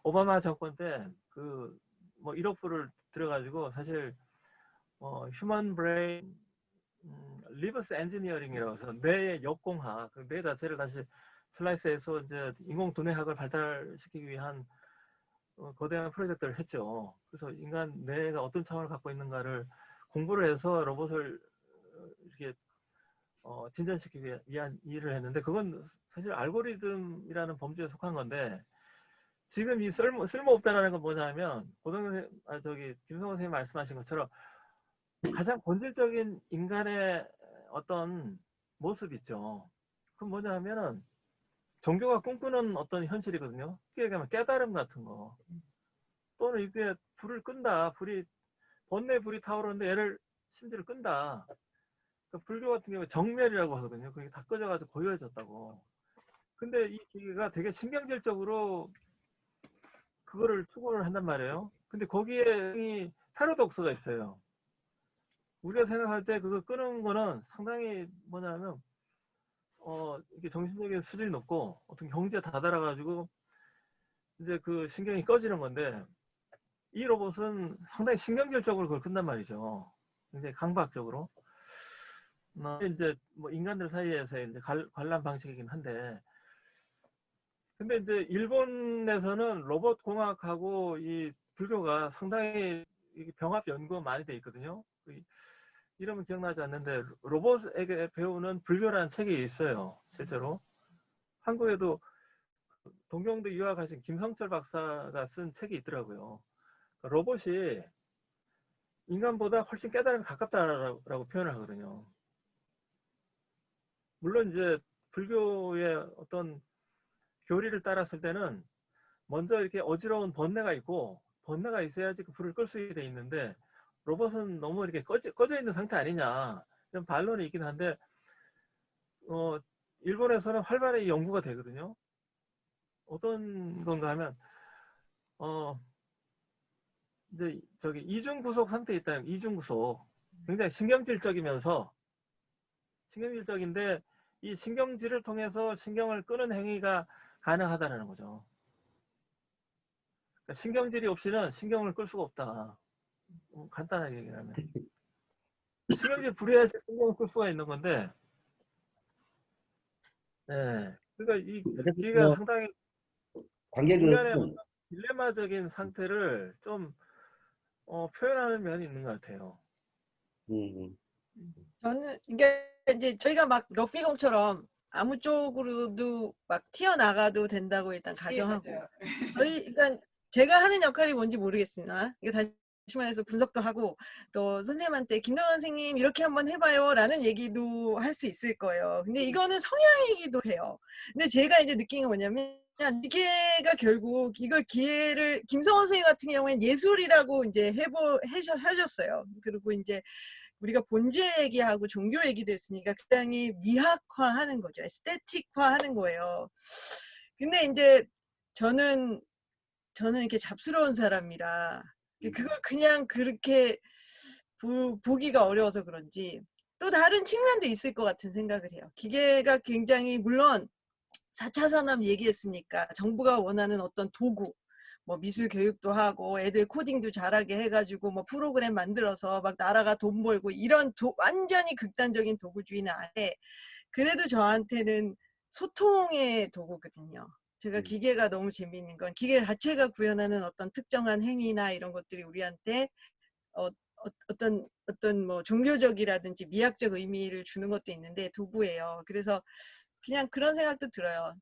오바마 정권 때 그 뭐 1억 불을 들여가지고 사실 휴먼 브레인 리버스 엔지니어링이라고 해서 뇌의 역공학, 뇌 자체를 다시 슬라이스해서 이제 인공 두뇌학을 발달시키기 위한 거대한 프로젝트를 했죠. 그래서 인간 뇌가 어떤 차원을 갖고 있는가를 공부를 해서 로봇을 이렇게 진전시키기 위한 일을 했는데 그건 사실 알고리즘이라는 범주에 속한 건데 지금 이 쓸모없다라는 건 뭐냐면 김성호 선생님 말씀하신 것처럼 가장 본질적인 인간의 어떤 모습 있죠. 그건 뭐냐면은 종교가 꿈꾸는 어떤 현실이거든요. 쉽게 얘기하면 깨달음 같은 거. 또는 이게 불을 끈다. 번뇌 불이 타오르는데 얘를 심지를 끈다. 그러니까 불교 같은 경우에 정멸이라고 하거든요. 그게 다 꺼져가지고 고요해졌다고. 근데 이 기계가 되게 신경질적으로 그거를 추구를 한단 말이에요. 근데 거기에 패러독스가 있어요. 우리가 생각할 때 그거 끄는 거는 상당히 뭐냐면 이게 정신적인 수준이 높고 어떤 경지에 다다라가지고 이제 그 신경이 꺼지는 건데 이 로봇은 상당히 신경질적으로 그걸 끈단 말이죠. 굉장히 강박적으로. 이제 뭐 인간들 사이에서 이제 관람 방식이긴 한데 근데 이제 일본에서는 로봇 공학하고 이 불교가 상당히 병합 연구가 많이 돼 있거든요. 이름은 기억나지 않는데 로봇에게 배우는 불교라는 책이 있어요. 실제로 한국에도 동경대 유학하신 김성철 박사가 쓴 책이 있더라고요. 로봇이 인간보다 훨씬 깨달음이 가깝다라고 표현을 하거든요. 물론 이제 불교의 어떤 교리를 따랐을 때는 먼저 이렇게 어지러운 번뇌가 있고 번뇌가 있어야지 그 불을 끌 수 돼 있는데 로봇은 너무 이렇게 꺼져 있는 상태 아니냐 이런 반론이 있긴 한데 일본에서는 활발히 연구가 되거든요. 어떤 건가 하면 이제 저기 이중구속 상태에 있다는 이중구속 굉장히 신경질적인데 이 신경질을 통해서 신경을 끄는 행위가 가능하다는 거죠. 그러니까 신경질이 없이는 신경을 끌 수가 없다. 간단하게 얘기하면 신경질 부려야지 신경을 끌 수가 있는 건데 네. 그러니까 이 어쨌든 기계가 뭐 상당히 관객은 인간의 어떤 딜레마적인 상태를 좀 표현하는 면이 있는 것 같아요. 음, 저는 이게 이제 저희가 막 럭비공처럼 아무 쪽으로도 막 튀어나가도 된다고 일단 예, 가정하고 맞아요. 그러니까 제가 하는 역할이 뭔지 모르겠으나 이게 다시 말해서 분석도 하고 또 선생님한테 김정은 선생님 이렇게 한번 해봐요 라는 얘기도 할 수 있을 거예요. 근데 이거는 성향이기도 해요. 근데 제가 이제 느낀 게 뭐냐면 기계가 결국 이걸 기회를 김성원 선생님 같은 경우에는 예술이라고 이제 하셨어요. 그리고 이제 우리가 본질 얘기하고 종교 얘기도 했으니까 굉장히 미학화하는 거죠. 에스테틱화하는 거예요. 근데 이제 저는 이렇게 잡스러운 사람이라 그걸 그냥 그렇게 보기가 어려워서 그런지 또 다른 측면도 있을 것 같은 생각을 해요. 기계가 굉장히 물론 4차 산업 얘기했으니까 정부가 원하는 어떤 도구 뭐 미술 교육도 하고 애들 코딩도 잘하게 해가지고 뭐 프로그램 만들어서 막 나라가 돈 벌고 이런 완전히 극단적인 도구주의는 아닌데 그래도 저한테는 소통의 도구거든요. 제가 기계가 너무 재미있는 건 기계 자체가 구현하는 어떤 특정한 행위나 이런 것들이 우리한테 어떤 뭐 종교적이라든지 미학적 의미를 주는 것도 있는데 도구예요. 그래서 그냥 그런 생각도 들어요.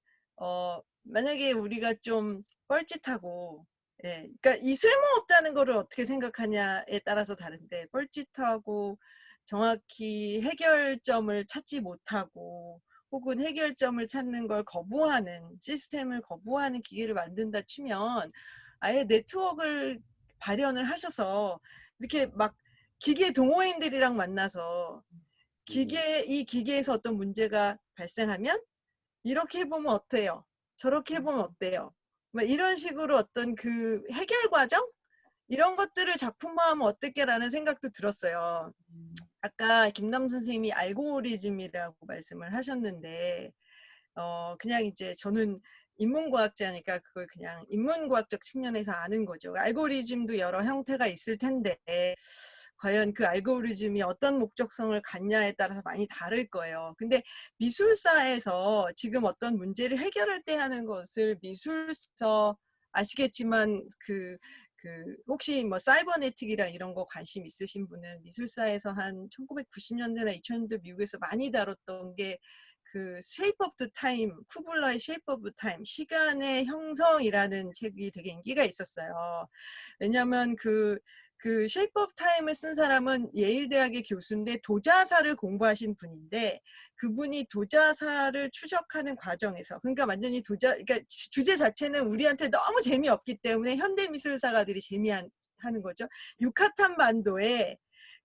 만약에 우리가 좀 뻘짓하고, 예, 그러니까 이 쓸모없다는 거를 어떻게 생각하냐에 따라서 다른데, 뻘짓하고 정확히 해결점을 찾지 못하고, 혹은 해결점을 찾는 걸 거부하는, 시스템을 거부하는 기계를 만든다 치면, 아예 네트워크를 발현을 하셔서, 이렇게 막 기계 동호인들이랑 만나서, 이 기계에서 어떤 문제가 발생하면 이렇게 해보면 어때요? 저렇게 해보면 어때요? 막 이런 식으로 어떤 그 해결 과정? 이런 것들을 작품화하면 어떨게라는 생각도 들었어요. 아까 김남 선생님이 알고리즘이라고 말씀을 하셨는데, 그냥 이제 저는 인문과학자니까 그걸 그냥 인문과학적 측면에서 아는 거죠. 알고리즘도 여러 형태가 있을 텐데, 과연 그 알고리즘이 어떤 목적성을 갖냐에 따라서 많이 다를 거예요. 근데 미술사에서 지금 어떤 문제를 해결할 때 하는 것을 미술서 아시겠지만 혹시 뭐 사이버네틱이랑 이런 거 관심 있으신 분은 미술사에서 한 1990년대나 2000년대 미국에서 많이 다뤘던 게 그 Shape of the Time, 쿠블라의 Shape of the Time, 시간의 형성이라는 책이 되게 인기가 있었어요. 왜냐하면 그 Shape of Time을 쓴 사람은 예일대학의 교수인데 도자사를 공부하신 분인데 그분이 도자사를 추적하는 과정에서 그러니까 완전히 그러니까 주제 자체는 우리한테 너무 재미없기 때문에 현대미술사가들이 재미하는 거죠. 유카탄 반도에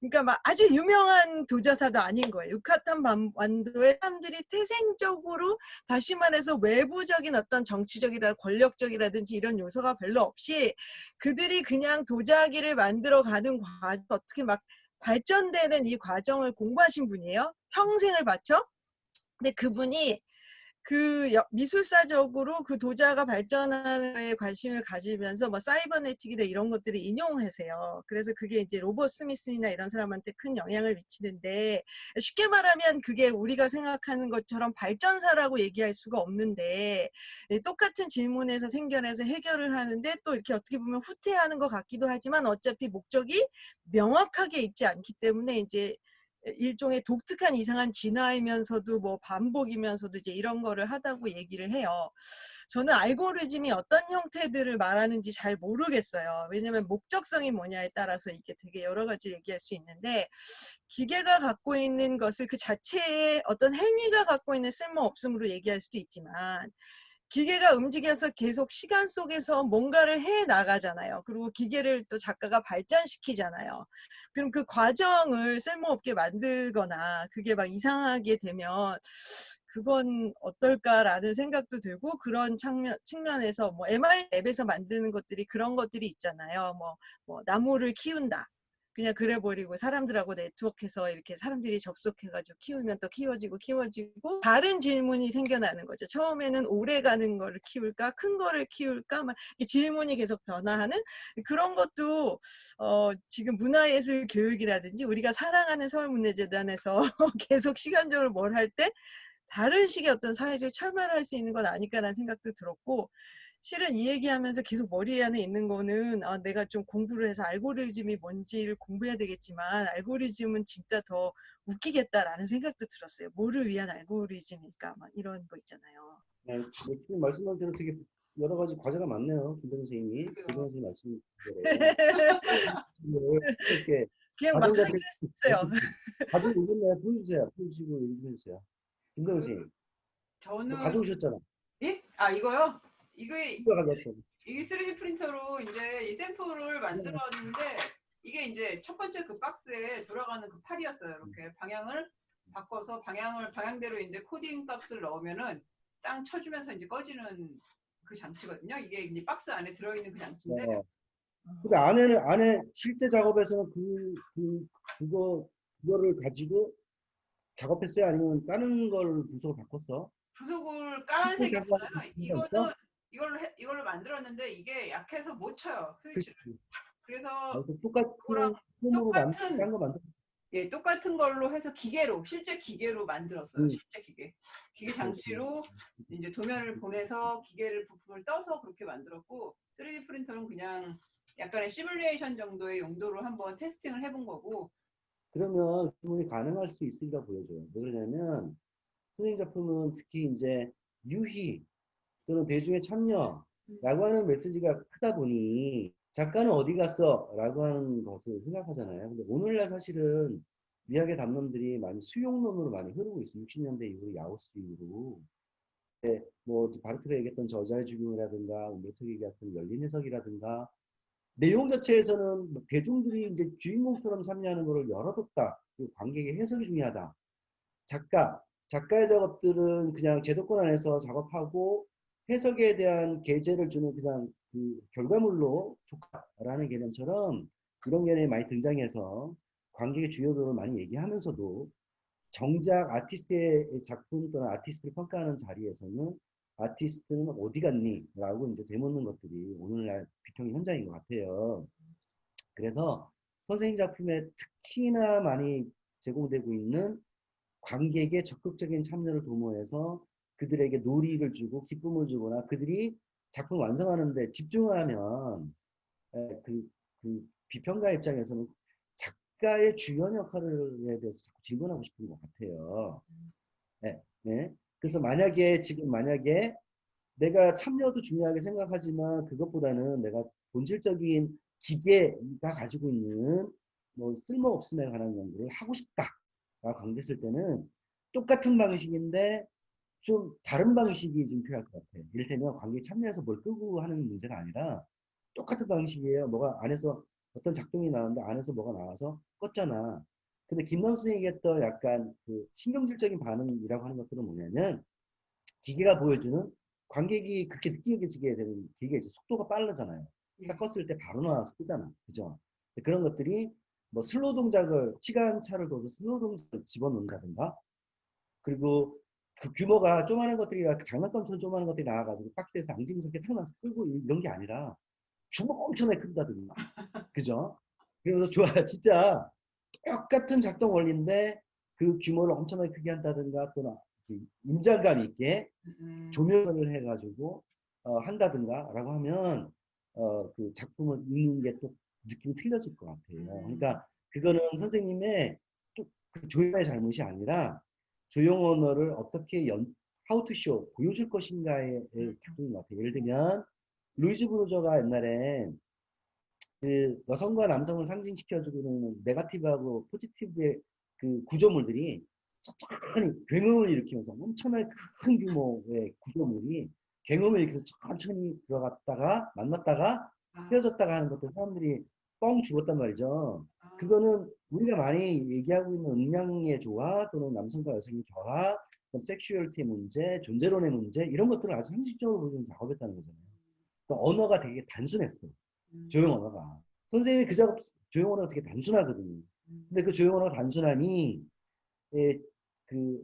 그러니까 막 아주 유명한 도자사도 아닌 거예요. 유카탄 반도에 사람들이 태생적으로 다시 말해서 외부적인 어떤 정치적이라 권력적이라든지 이런 요소가 별로 없이 그들이 그냥 도자기를 만들어 가는 과정 어떻게 막 발전되는 이 과정을 공부하신 분이에요. 평생을 바쳐. 근데 그분이 미술사적으로 그 도자가 발전하는 거에 관심을 가지면서 뭐 사이버네틱이나 이런 것들을 인용하세요. 그래서 그게 이제 로버트 스미스나 이런 사람한테 큰 영향을 미치는데 쉽게 말하면 그게 우리가 생각하는 것처럼 발전사라고 얘기할 수가 없는데 똑같은 질문에서 생겨내서 해결을 하는데 또 이렇게 어떻게 보면 후퇴하는 것 같기도 하지만 어차피 목적이 명확하게 있지 않기 때문에 이제 일종의 독특한 이상한 진화이면서도 뭐 반복이면서도 이제 이런 거를 하다고 얘기를 해요. 저는 알고리즘이 어떤 형태들을 말하는지 잘 모르겠어요. 왜냐하면 목적성이 뭐냐에 따라서 이게 되게 여러 가지 얘기할 수 있는데 기계가 갖고 있는 것을 그 자체의 어떤 행위가 갖고 있는 쓸모없음으로 얘기할 수도 있지만 기계가 움직여서 계속 시간 속에서 뭔가를 해 나가잖아요. 그리고 기계를 또 작가가 발전시키잖아요. 그럼 그 과정을 쓸모없게 만들거나 그게 막 이상하게 되면 그건 어떨까라는 생각도 들고 그런 측면에서 뭐 MI 앱에서 만드는 것들이 그런 것들이 있잖아요. 뭐 나무를 키운다. 그냥 그래버리고 사람들하고 네트워크해서 이렇게 사람들이 접속해가지고 키우면 또 키워지고 다른 질문이 생겨나는 거죠. 처음에는 오래 가는 거를 키울까 큰 거를 키울까 막 질문이 계속 변화하는 그런 것도 지금 문화예술 교육이라든지 우리가 사랑하는 서울문예재단에서 계속 시간적으로 뭘 할 때 다른 식의 어떤 사회적 참여를 할 수 있는 건 아닐까라는 생각도 들었고 실은 이 얘기하면서 계속 머리 안에 있는 거는 내가 좀 공부를 해서 알고리즘이 뭔지를 공부해야 되겠지만 알고리즘은 진짜 더 웃기겠다라는 생각도 들었어요. 뭐를 위한 알고리즘일까? 막 이런 거 있잖아요. 네, 뭐 지금 말씀한 대로 되게 여러 가지 과제가 많네요. 김동 선생님이. 김동 그러게요. 선생님 말씀대로. 이렇게 그냥 막 과정 하기로 자체 했어요. 가지고 오셨나요? 보여주세요. 보여주시고 얘기 좀 해주세요. 김동 그 선생님. 뭐 저는 가져오셨잖아. 예? 아 이거요? 이게 누가 가져왔잖아. 이게 3D 프린터로 이제 이 샘플을 만들었는데 이게 이제 첫 번째 그 박스에 돌아가는 그 팔이었어요. 이렇게 방향을 바꿔서 방향대로 이제 코딩 값을 넣으면은 땅 쳐주면서 이제 꺼지는 그 장치거든요. 이게 이제 박스 안에 들어있는 그 장치인데 어. 근데 안에 실제 작업에서는 그거를 가지고 작업했어요? 아니면 다른 걸 부속을 바꿨어? 부속을 실제 작업하는 까만색이었잖아요. 가 있어? 이걸로 만들었는데 이게 약해서 못 쳐요. 그렇지. 스위치를. 그래서 그래서 그거랑 똑같은 폼으로 똑같은 딴거 만들어. 예, 똑같은 걸로 해서 실제 기계로 만들었어요. 응, 실제 기계. 기계 그렇지. 장치로 이제 도면을 보내서 부품을 떠서 그렇게 만들었고, 3D 프린터는 그냥 약간의 시뮬레이션 정도의 용도로 한번 테스팅을 해본 거고, 그러면 질문이 가능할 수 있으리라 보여줘요. 왜 그러냐면 선생님 작품은 특히 이제 유희 또는 대중의 참여라고 하는 메시지가 크다 보니 작가는 어디 갔어? 라고 하는 것을 생각하잖아요. 근데 오늘날 사실은 미학의 담론들이 많이 수용론으로 많이 흐르고 있어요. 60년대 이후로 야오스 이후로. 뭐 바르트가 얘기했던 저자의 죽음이라든가 umberto 에이기 같은 열린 해석이라든가 내용 자체에서는 뭐 대중들이 이제 주인공처럼 참여하는 것을 열어뒀다. 그리고 관객의 해석이 중요하다. 작가의 작업들은 그냥 제도권 안에서 작업하고 해석에 대한 계제를 주는 그냥 그 결과물로 조카라는 개념처럼 이런 개념이 많이 등장해서 관객의 주요도를 많이 얘기하면서도 정작 아티스트의 작품 또는 아티스트를 평가하는 자리에서는 아티스트는 어디 갔니? 라고 이제 되묻는 것들이 오늘날 비평의 현장인 것 같아요. 그래서 선생님 작품에 특히나 많이 제공되고 있는 관객의 적극적인 참여를 도모해서 그들에게 놀이를 주고 기쁨을 주거나 그들이 작품 완성하는데 집중하면 그 비평가 입장에서는 작가의 주연 역할에 대해서 자꾸 질문하고 싶은 것 같아요. 네, 네. 그래서 만약에 내가 참여도 중요하게 생각하지만 그것보다는 내가 본질적인 기계가 가지고 있는 뭐 쓸모없음에 관한 연구를 하고 싶다라고 강조했을 때는 똑같은 방식인데 좀 다른 방식이 좀 필요할 것 같아요. 이를테면 관객 참여해서 뭘 끄고 하는 문제가 아니라 똑같은 방식이에요. 뭐가 안에서 어떤 작동이 나오는데 안에서 뭐가 나와서 껐잖아. 근데 김남순이 얘기했던 약간 그 신경질적인 반응이라고 하는 것들은 뭐냐면 기계가 보여주는 관객이 그렇게 느끼게 되는 기계가 이제 속도가 빠르잖아요. 딱 예. 껐을 때 바로 나와서 끄잖아. 그죠? 그런 것들이 뭐 슬로우 동작을, 시간차를 둬서 슬로우 동작을 집어넣는다든가 그리고 그 규모가 조그마한 것들이 장난감처럼 조그마한 것들이 나와가지고 박스에서 앙증스럽게 탁 나서 끌고 이런 게 아니라 규모가 엄청나게 큰다든가. 그죠? 그래서 좋아. 진짜 똑같은 작동 원리인데 그 규모를 엄청나게 크게 한다든가 또는 임장감 있게 음, 조명을 해가지고 한다든가 라고 하면 그 작품을 읽는 게 또 느낌이 틀려질 것 같아요. 음, 그러니까 그거는 선생님의 또그 조용의 잘못이 아니라 조용 언어를 어떻게 how to show 보여줄 것인가의 작품인 것 같아요. 예를 들면 루이즈 브루저가 옛날에 그 여성과 남성을 상징시켜주는 네거티브하고 포지티브의 그 구조물들이 천천히 굉음을 일으키면서 엄청나게 큰 규모의 구조물이 굉음을 일으켜서 천천히 들어갔다가 만났다가 아, 헤어졌다가 하는 것들 사람들이 뻥 죽었단 말이죠. 아, 그거는 우리가 많이 얘기하고 있는 음양의 조화 또는 남성과 여성의 결합, 섹슈얼티의 문제, 존재론의 문제 이런 것들을 아주 상식적으로 보여주는 작업했다는 거잖아요. 그러니까 언어가 되게 단순했어. 조용 음, 언어가. 선생님이 그 작업, 조용 언어가 되게 단순하거든요. 근데 그 조용 언어가 단순하니, 예,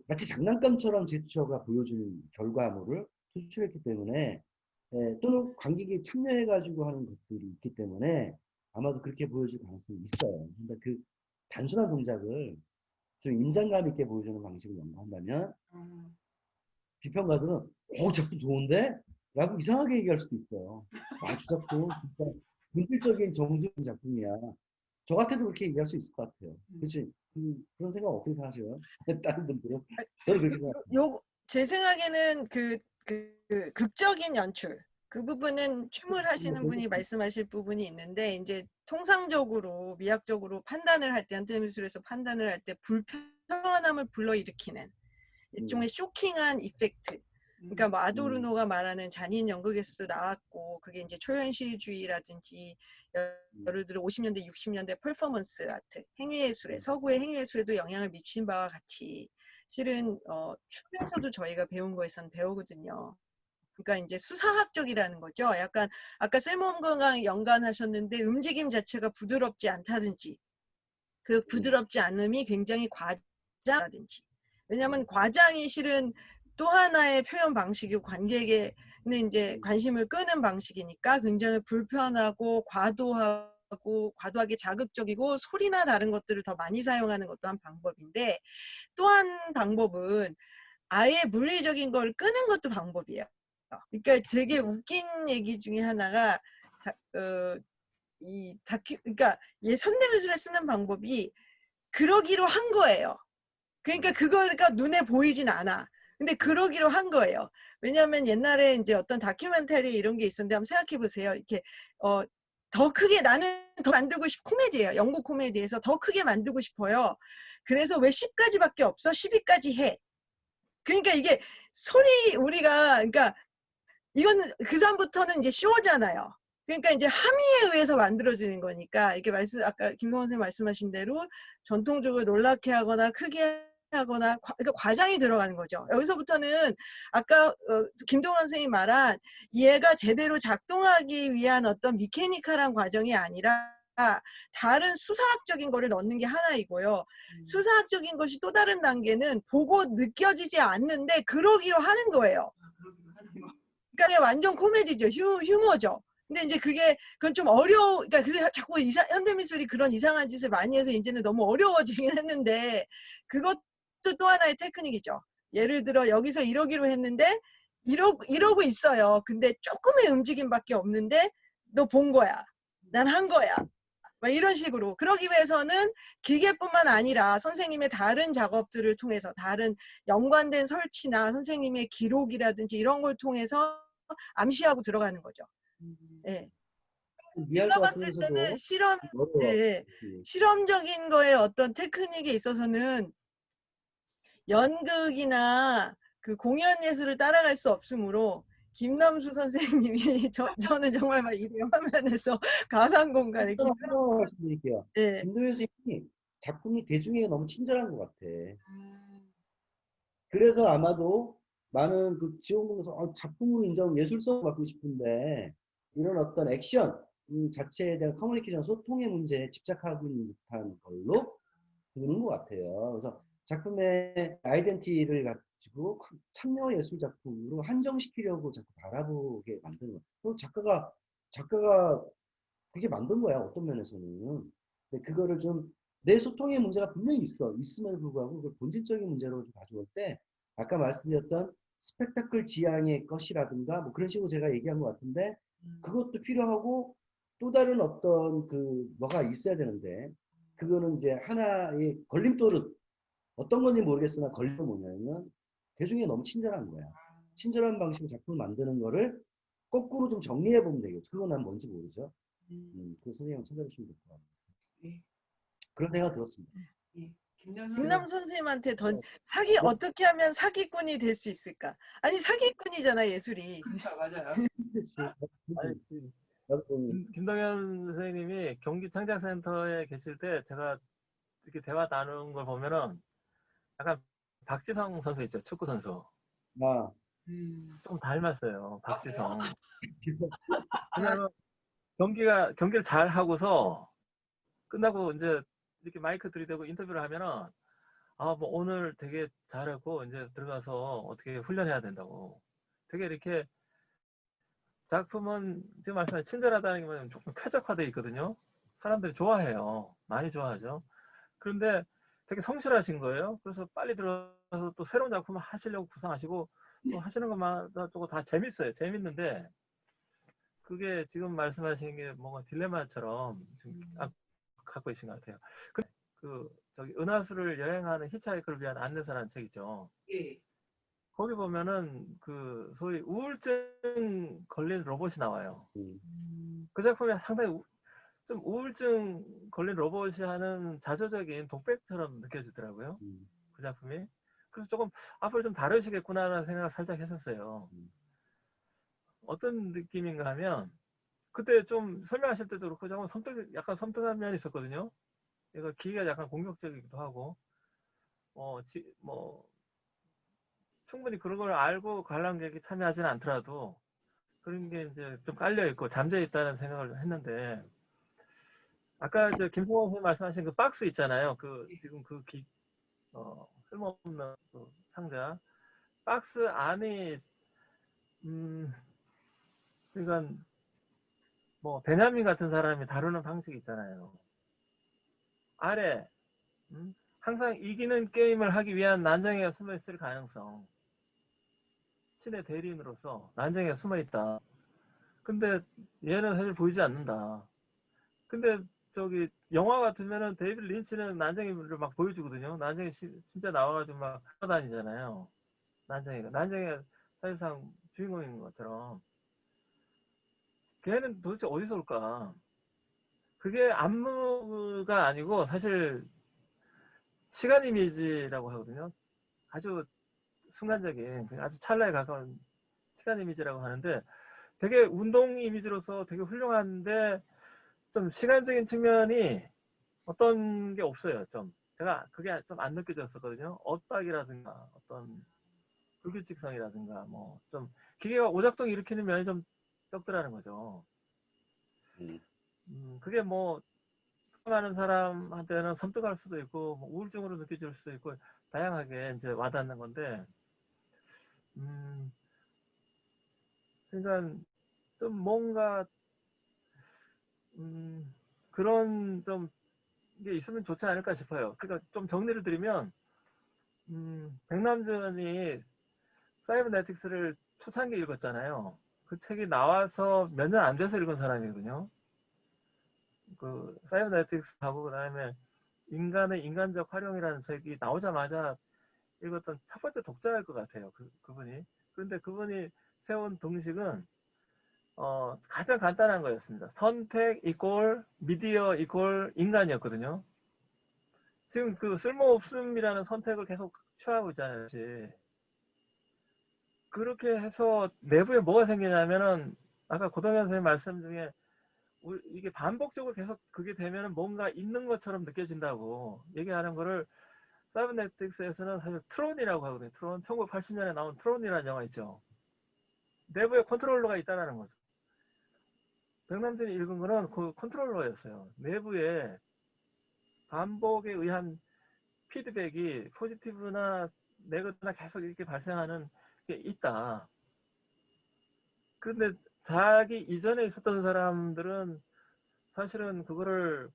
마치 장난감처럼 제스처가 보여주는 결과물을 수출했기 때문에, 또는 관객이 참여해가지고 하는 것들이 있기 때문에, 아마도 그렇게 보여질 가능성이 있어요. 근데 그 단순한 동작을 좀 인장감 있게 보여주는 방식을 연구한다면, 음, 비평가들은, 작품 좋은데? 라고 이상하게 얘기할 수도 있어요. 아, 저 작품 진짜 본질적인 정적인 작품이야. 저 같아도 그렇게 얘기할 수 있을 것 같아요. 그렇지? 그런 생각 어떻게 하셔요? 다른 분들은? 저는 그렇게 생각합니다. 제 생각에는 그 극적인 연출 그 부분은 춤을 하시는 분이 말씀하실 부분이 있는데 이제 통상적으로 미학적으로 판단을 할 때 현대미술에서 판단을 할 때 불편함을 불러일으키는 일종의 쇼킹한 이펙트. 그러니까 뭐 아도르노가 말하는 잔인 연극에서도 나왔고 그게 이제 초현실주의라든지 예를 들어 50년대 60년대 퍼포먼스 아트 행위예술에 서구의 행위예술에도 영향을 미친 바와 같이 실은 춤에서도 저희가 배운 거에선 배우거든요. 그러니까 이제 수사학적이라는 거죠. 약간 아까 쓸모없는 거랑 연관하셨는데 움직임 자체가 부드럽지 않다든지 그 부드럽지 않음이 굉장히 과장라든지 왜냐하면 과장이 실은 또 하나의 표현 방식이고 관객의 이제 관심을 끄는 방식이니까 굉장히 불편하고 과도하게 자극적이고 소리나 다른 것들을 더 많이 사용하는 것도 한 방법인데 또 한 방법은 아예 물리적인 걸 끄는 것도 방법이에요. 그러니까 되게 웃긴 얘기 중에 하나가 그러니까 현대미술에 쓰는 방법이 그러기로 한 거예요. 그러니까 그거가 눈에 보이진 않아. 근데 그러기로 한 거예요. 왜냐하면 옛날에 이제 어떤 다큐멘터리 이런 게 있었는데 한번 생각해 보세요. 이렇게 더 크게 나는 더 만들고 코미디예요. 영국 코미디에서 더 크게 만들고 싶어요. 그래서 왜 10까지밖에 없어? 12까지 해. 그러니까 이게 우리가 그러니까 이건 그 다음부터는 이제 쇼잖아요. 그러니까 이제 함의에 의해서 만들어지는 거니까 이렇게 아까 김동원 선생님 말씀하신 대로 전통적으로 놀랍게 하거나 크게 하거나 그러니까 과장이 들어가는 거죠. 여기서부터는 아까 김동원 선생님이 말한 얘가 제대로 작동하기 위한 어떤 미케니컬한 과정이 아니라 다른 수사학적인 거를 넣는 게 하나이고요. 수사학적인 것이 또 다른 단계는 보고 느껴지지 않는데 그러기로 하는 거예요. 그러니까 완전 코미디죠. 휴머죠. 근데 이제 그건 좀 그러니까 자꾸 현대미술이 그런 이상한 짓을 많이 해서 이제는 너무 어려워지긴 했는데 그것도 또 하나의 테크닉이죠. 예를 들어 여기서 이러기로 했는데 이러고 있어요. 근데 조금의 움직임밖에 없는데 너 본 거야. 난 한 거야. 막 이런 식으로. 그러기 위해서는 기계뿐만 아니라 선생님의 다른 작업들을 통해서 다른 연관된 설치나 선생님의 기록이라든지 이런 걸 통해서 암시하고 들어가는 거죠. 예. 이해할 제가 것 봤을 때는 같으면서도 어려워. 실험적인 거에 어떤 테크닉에 있어서는 연극이나 그 공연 예술을 따라갈 수 없으므로 김남수 선생님이 저는 정말 막 이 화면에서 가상 공간에 하나 말씀드릴게요. 예. 김도현 선생님이 작품이 대중에게 너무 친절한 것 같아. 그래서 아마도 많은 그 지원군에서 작품으로 인정 예술성을 받고 싶은데 이런 어떤 액션 자체에 대한 커뮤니케이션 소통의 문제에 집착하고 있는 듯한 걸로 보는 것 같아요. 그래서 작품의 아이덴티티를 가지고 참여 예술 작품으로 한정시키려고 자꾸 바라보게 만드는 거예요. 그럼 작가가 그게 만든 거야, 어떤 면에서는. 근데 그거를 좀 내 소통의 문제가 분명히 있음에도 불구하고 그 본질적인 문제로 좀 가져올 때 아까 말씀드렸던 스펙타클 지향의 것이라든가 뭐 그런 식으로 제가 얘기한 것 같은데 그것도 필요하고 또 다른 어떤 뭐가 있어야 되는데 그거는 이제 하나의 걸림돌은 어떤 건지 모르겠으나 걸림돌은 뭐냐면 대중에 너무 친절한 거야. 친절한 방식으로 작품을 만드는 거를 거꾸로 좀 정리해 보면 되겠죠. 그건 난 뭔지 모르죠. 그 선생님 찾아주시면 될 것 같아요. 예. 그런 생각 들었습니다. 예. 김남 선생님한테 네. 어떻게 하면 사기꾼이 될 수 있을까? 아니 사기꾼이잖아 예술이. 그렇죠, 맞아요. 아니, 김동현 선생님이 경기 창작센터에 계실 때 제가 이렇게 대화 나누는 걸 보면은 약간 박지성 선수 있죠, 축구 선수. 좀 닮았어요, 박지성. 왜냐면 경기를 잘 하고서 끝나고 이제 이렇게 마이크 들이대고 인터뷰를 하면은 뭐 오늘 되게 잘하고 이제 들어가서 어떻게 훈련해야 된다고. 되게 이렇게 작품은 지금 말씀하신 친절하다는 게 조금 쾌적화되어 있거든요. 사람들이 좋아해요. 많이 좋아하죠. 그런데 되게 성실하신 거예요. 그래서 빨리 들어서 또 새로운 작품을 하시려고 구상하시고 또 하시는 것마다 또 다 재밌어요. 재밌는데 그게 지금 말씀하신 게 뭔가 딜레마처럼 지금 갖고 계신 것 같아요. 그 저기 은하수를 여행하는 히치하이커를 위한 안내서라는 책이죠. 예. 거기 보면은 그 소위 우울증 걸린 로봇이 나와요. 그 작품이 상당히 좀 우울증 걸린 로봇이 하는 자조적인 독백처럼 느껴지더라고요. 그 작품이. 그래서 조금 앞으로 좀 다르시겠구나라는 생각을 살짝 했었어요. 어떤 느낌인가 하면 그때 좀 설명하실 때도 그렇고 약간 섬뜩한 면이 있었거든요. 얘가 기계가 약간 공격적이기도 하고 뭐 충분히 그런 걸 알고 관람객이 참여하지는 않더라도 그런 게 이제 좀 깔려 있고 잠재 있다는 생각을 했는데 아까 김성원 선생님 말씀하신 그 박스 있잖아요. 그 지금 쓸모없는 그 상자 박스 안이 그러니까 뭐 베냐민 같은 사람이 다루는 방식이 있잖아요. 아래 항상 이기는 게임을 하기 위한 난쟁이가 숨어있을 가능성. 신의 대리인으로서 난쟁이가 숨어있다. 근데 얘는 사실 보이지 않는다. 근데 저기 영화 같으면은 데이비드 린치는 난쟁이를 막 보여주거든요. 난쟁이 진짜 나와가지고 막 돌아다니잖아요. 난쟁이가 사실상 주인공인 것처럼. 걔는 도대체 어디서 올까? 그게 안무가 아니고 사실 시간 이미지라고 하거든요. 아주 순간적인, 아주 찰나에 가까운 시간 이미지라고 하는데 되게 운동 이미지로서 되게 훌륭한데 좀 시간적인 측면이 어떤 게 없어요. 좀 제가 그게 좀 안 느껴졌었거든요. 엇박이라든가 어떤 불규칙성이라든가 뭐 좀 기계가 오작동 일으키는 면이 좀 적더라는 거죠. 그게 뭐 많은 사람한테는 섬뜩할 수도 있고 뭐 우울증으로 느껴질 수도 있고 다양하게 이제 와닿는 건데 그러니까 좀 뭔가 그런 좀 게 있으면 좋지 않을까 싶어요. 그러니까 좀 정리를 드리면 백남준이 사이버네틱스를 초창기에 읽었잖아요. 그 책이 나와서 몇 년 안 돼서 읽은 사람이거든요. 그 사이버네틱스하고 그다음에 인간의 인간적 활용이라는 책이 나오자마자 읽었던 첫 번째 독자일 것 같아요. 그분이. 그런데 그분이 세운 등식은 가장 간단한 거였습니다. 선택 이꼴 미디어 이꼴 인간이었거든요. 지금 그 쓸모없음이라는 선택을 계속 취하고 있잖아요. 그렇게 해서 내부에 뭐가 생기냐면은 아까 고동현 선생님 말씀 중에 이게 반복적으로 계속 그게 되면은 뭔가 있는 것처럼 느껴진다고 얘기하는 거를 사이버네틱스에서는 사실 트론이라고 하거든요. 트론 1980년에 나온 트론이라는 영화 있죠. 내부에 컨트롤러가 있다라는 거죠. 백남준이 읽은 거는 그 컨트롤러였어요. 내부에 반복에 의한 피드백이 포지티브나 네거티브나 계속 이렇게 발생하는 게 있다. 그런데 자기 이전에 있었던 사람들은 사실은 그거를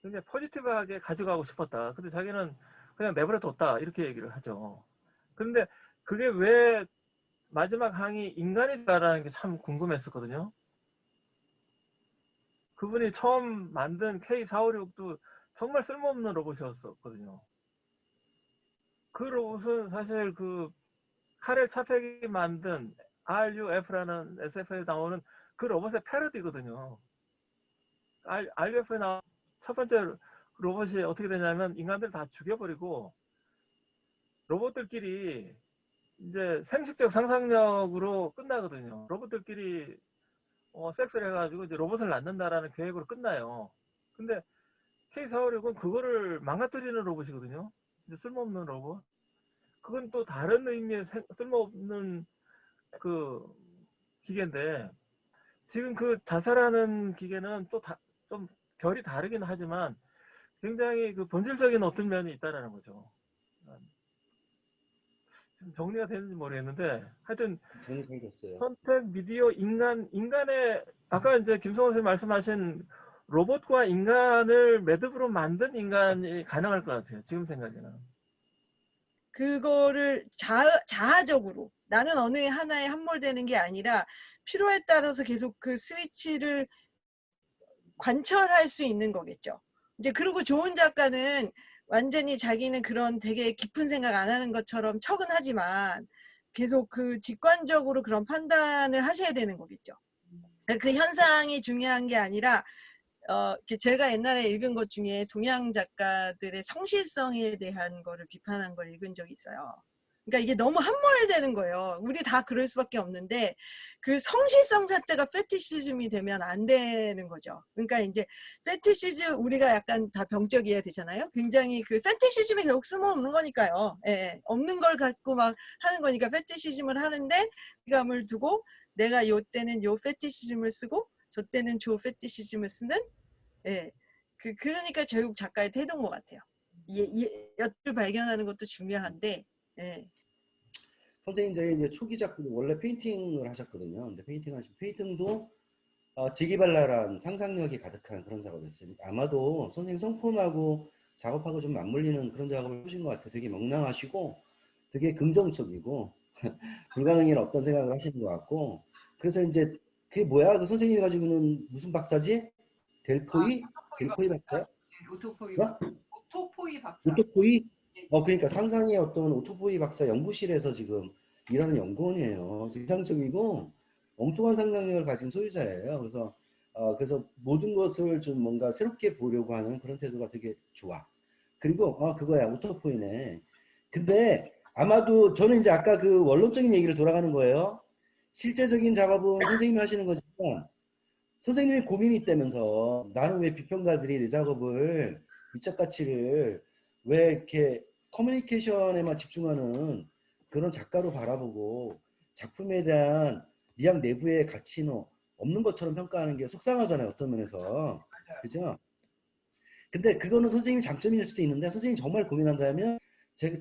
굉장히 포지티브하게 가져가고 싶었다. 근데 자기는 그냥 내버려 뒀다. 이렇게 얘기를 하죠. 그런데 그게 왜 마지막 항이 인간이다라는 게 참 궁금했었거든요. 그분이 처음 만든 K456도 정말 쓸모없는 로봇이었었거든요. 그 로봇은 사실 그 카렐 차펙이 만든 RUF라는 SF에 나오는 그 로봇의 패러디거든요. RUF에 나온 첫 번째 로봇이 어떻게 되냐면 인간들 다 죽여버리고 로봇들끼리 이제 생식적 상상력으로 끝나거든요. 로봇들끼리 섹스를 해가지고 이제 로봇을 낳는다라는 계획으로 끝나요. 근데 K456은 그거를 망가뜨리는 로봇이거든요. 진짜 쓸모없는 로봇. 그건 또 다른 의미의 쓸모없는 그 기계인데 지금 그 자살하는 기계는 또 좀 결이 다르긴 하지만 굉장히 그 본질적인 어떤 면이 있다라는 거죠. 지금 정리가 되는지 모르겠는데 하여튼 정리 잘 됐어요. 선택 미디어 인간의 아까 이제 김성원 선생님 말씀하신 로봇과 인간을 매듭으로 만든 인간이 가능할 것 같아요. 지금 생각에는. 그거를 자아적으로 나는 어느 하나에 함몰되는 게 아니라 필요에 따라서 계속 그 스위치를 관철할 수 있는 거겠죠. 이제 그리고 좋은 작가는 완전히 자기는 그런 되게 깊은 생각 안 하는 것처럼 척은 하지만 계속 그 직관적으로 그런 판단을 하셔야 되는 거겠죠. 그 현상이 중요한 게 아니라 제가 옛날에 읽은 것 중에 동양 작가들의 성실성에 대한 거를 비판한 걸 읽은 적이 있어요. 그러니까 이게 너무 함몰되는 거예요. 우리 다 그럴 수밖에 없는데 그 성실성 자체가 페티시즘이 되면 안 되는 거죠. 그러니까 이제 페티시즘 우리가 약간 다 병적이어야 되잖아요. 굉장히 그 페티시즘에 결국 쓸모없는 거니까요. 예, 예. 없는 걸 갖고 막 하는 거니까 페티시즘을 하는데 감을 두고 내가 요 때는 요 페티시즘을 쓰고 저 때는 저 페티시즘을 쓰는 예. 그러니까 결국 작가의 태도인 것 같아요. 엿을 발견하는 것도 중요한데 예. 선생님 저희 이제 초기 작품 원래 페인팅을 하셨거든요. 근데 페인팅도 지기발랄한 상상력이 가득한 그런 작업이었어요. 아마도 선생님 성품하고 작업하고 좀 맞물리는 그런 작업을 하신 것 같아요. 되게 명랑하시고 되게 긍정적이고 불가능한 어떤 생각을 하시는 것 같고 그래서 이제 그게 뭐야? 그 선생님이 가지고는 무슨 박사지? 델포이? 오토포이 델포이 박사입니다. 박사요? 네, 오토포이 뭐? 오토포이 박사. 오토포이? 예, 그러니까 상상의 어떤 오토포이 박사 연구실에서 지금 일하는 연구원이에요. 이상적이고 엉뚱한 상상력을 가진 소유자예요. 그래서 모든 것을 좀 뭔가 새롭게 보려고 하는 그런 태도가 되게 좋아. 그리고 그거야 오토포이네. 근데 아마도 저는 이제 아까 그 원론적인 얘기를 돌아가는 거예요. 실제적인 작업은 선생님이 하시는 거지만 선생님이 고민이 있다면서 나는 왜 비평가들이 내 작업을 미적 가치를 왜 이렇게 커뮤니케이션에만 집중하는 그런 작가로 바라보고 작품에 대한 미학 내부의 가치는 없는 것처럼 평가하는 게 속상하잖아요. 어떤 면에서. 그죠? 근데 그거는 선생님 장점일 수도 있는데 선생님이 정말 고민한다면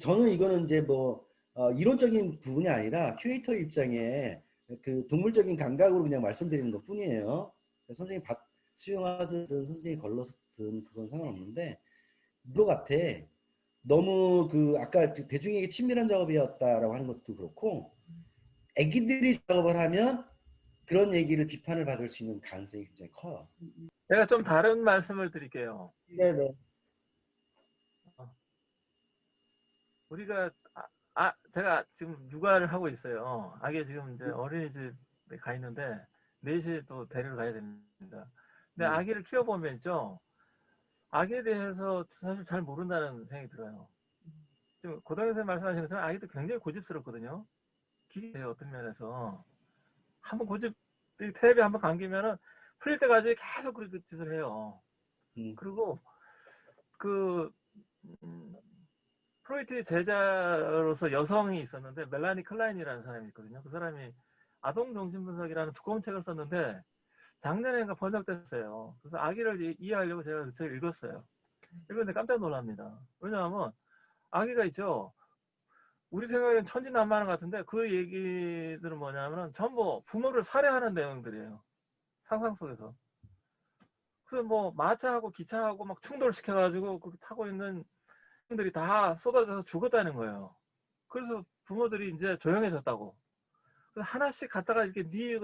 저는 이거는 이제 뭐 이론적인 부분이 아니라 큐레이터 입장에 그 동물적인 감각으로 그냥 말씀드리는 것 뿐이에요. 선생님 수용하든 선생님이 걸러서든 그건 상관없는데 이거 같아. 너무 그 아까 대중에게 친밀한 작업이었다라고 하는 것도 그렇고 애기들이 작업을 하면 그런 얘기를 비판을 받을 수 있는 가능성이 굉장히 커요. 제가 좀 다른 말씀을 드릴게요. 네네. 우리가 제가 지금 육아를 하고 있어요. 아기 지금 이제 어린이집에 가 있는데 4시에 또 데리러 가야 됩니다. 근데 아기를 키워보면 있죠. 아기에 대해서 사실 잘 모른다는 생각이 들어요. 지금 고등학생 말씀하신 것처럼 아기도 굉장히 고집스럽거든요. 기대요 어떤 면에서. 한번 텔레비 한번 감기면은 풀릴 때까지 계속 그렇게 짓을 해요. 그리고 그 프로이트의 제자로서 여성이 있었는데 멜라니 클라인이라는 사람이 있거든요. 그 사람이 아동 정신분석이라는 두꺼운 책을 썼는데 작년에가 번역됐어요. 그래서 아기를 이해하려고 제가 그 책을 읽었어요. 읽었는데 깜짝 놀랍니다. 왜냐하면 아기가 있죠. 우리 생각엔 천진난만한 것 같은데 그 얘기들은 뭐냐면 전부 부모를 살해하는 내용들이에요. 상상 속에서. 그래서 뭐 마차하고 기차하고 막 충돌시켜가지고 그 타고 있는 들이 다 쏟아져서 죽었다는 거예요. 그래서 부모들이 이제 조용해졌다고. 그래서 하나씩 갖다가 이렇게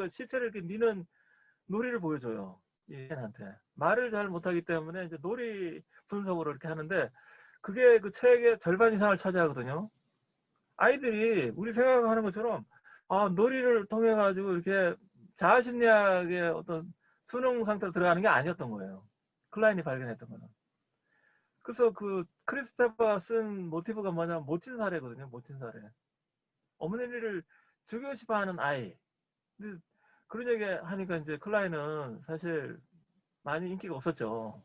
시체를 이렇게 미는 놀이를 보여줘요. 얘한테. 말을 잘 못하기 때문에 이제 놀이 분석으로 이렇게 하는데 그게 그 책의 절반 이상을 차지하거든요. 아이들이 우리 생각하는 것처럼 놀이를 통해 가지고 이렇게 자아심리학의 어떤 수능 상태로 들어가는 게 아니었던 거예요. 클라인이 발견했던 거는. 그래서 그 크리스토퍼가 쓴 모티브가 뭐냐면 모친 사례거든요. 모친 사례. 어머니를 죽이고 싶어 하는 아이. 근데 그런 얘기 하니까 이제 클라인은 사실 많이 인기가 없었죠.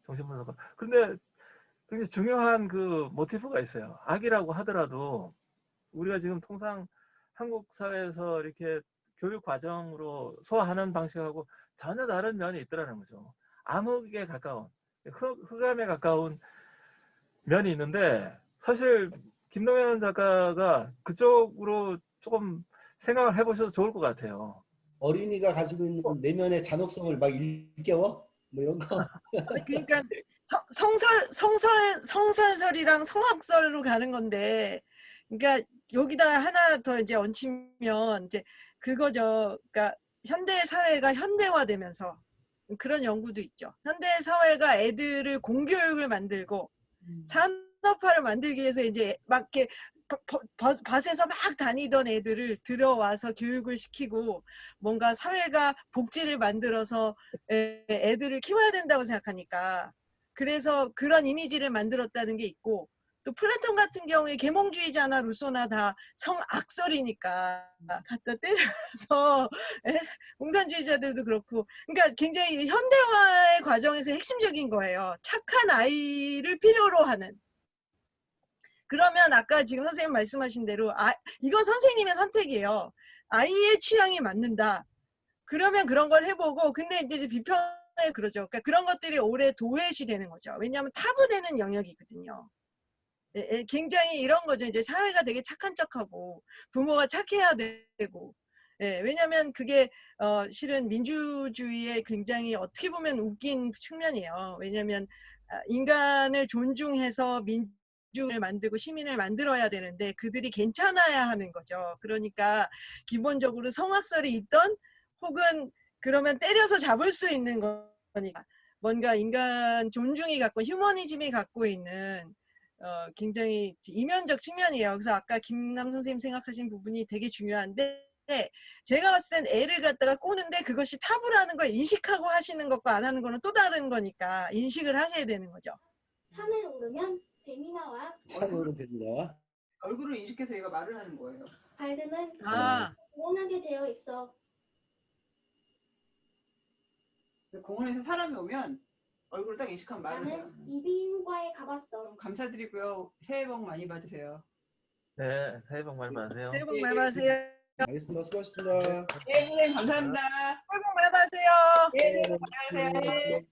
정신분석가. 그런데 굉장히 중요한 그 모티브가 있어요. 악이라고 하더라도 우리가 지금 통상 한국 사회에서 이렇게 교육 과정으로 소화하는 방식하고 전혀 다른 면이 있더라는 거죠. 암흑에 가까운, 흑암에 가까운 면이 있는데 사실 김동현 작가가 그쪽으로 조금 생각을 해보셔도 좋을 것 같아요. 어린이가 가지고 있는 내면의 잔혹성을 막 일깨워? 뭐 이런 거. 그러니까 성설설이랑 성악설로 가는 건데, 그러니까 여기다 하나 더 이제 얹히면 이제 그거죠. 그러니까 현대 사회가 현대화되면서 그런 연구도 있죠. 현대 사회가 애들을 공교육을 만들고 산업화를 만들기 위해서 이제 막 이렇게 밭에서 막 다니던 애들을 들어와서 교육을 시키고 뭔가 사회가 복지를 만들어서 애들을 키워야 된다고 생각하니까 그래서 그런 이미지를 만들었다는 게 있고 또 플라톤 같은 경우에 계몽주의자나 루소나 다 성악설이니까 갖다 때려서 공산주의자들도 그렇고 그러니까 굉장히 현대화의 과정에서 핵심적인 거예요. 착한 아이를 필요로 하는 그러면 아까 지금 선생님 말씀하신 대로 이건 선생님의 선택이에요. 아이의 취향이 맞는다. 그러면 그런 걸 해보고 근데 이제 비평에서 그러죠. 그러니까 그런 것들이 오래 도외시 되는 거죠. 왜냐하면 타부되는 영역이거든요. 굉장히 이런 거죠. 이제 사회가 되게 착한 척하고 부모가 착해야 되고 왜냐하면 그게 실은 민주주의의 굉장히 어떻게 보면 웃긴 측면이에요. 왜냐하면 인간을 존중해서 민주를 만들고 시민을 만들어야 되는데 그들이 괜찮아야 하는 거죠. 그러니까 기본적으로 성악설이 있던 혹은 그러면 때려서 잡을 수 있는 거니까 뭔가 인간 존중이 갖고 휴머니즘이 갖고 있는 굉장히 이면적 측면이에요. 그래서 아까 김남 선생님 생각하신 부분이 되게 중요한데 제가 봤을 땐 애를 갖다가 꼬는데 그것이 타부라는 걸 인식하고 하시는 것과 안 하는 거는 또 다른 거니까 인식을 하셔야 되는 거죠. 산에 오르면 뱀이 나와. 산으로 됩니다. 얼굴을 인식해서 얘가 말을 하는 거예요. 발등은 아, 원하게 되어 있어. 공원에서 사람이 오면 얼굴을 딱 인식하면 말을 해요. 나는 이비인후과에 가봤어. 그럼 감사드리고요. 새해 복 많이 받으세요. 네, 새해 복 많이 받으세요. 새해 복 많이 받으세요. 알겠습니다. 수고하셨습니다. 네, 선생님 감사합니다. 새해 복 많이 받으세요. 네, 네, 안녕하세요. 네.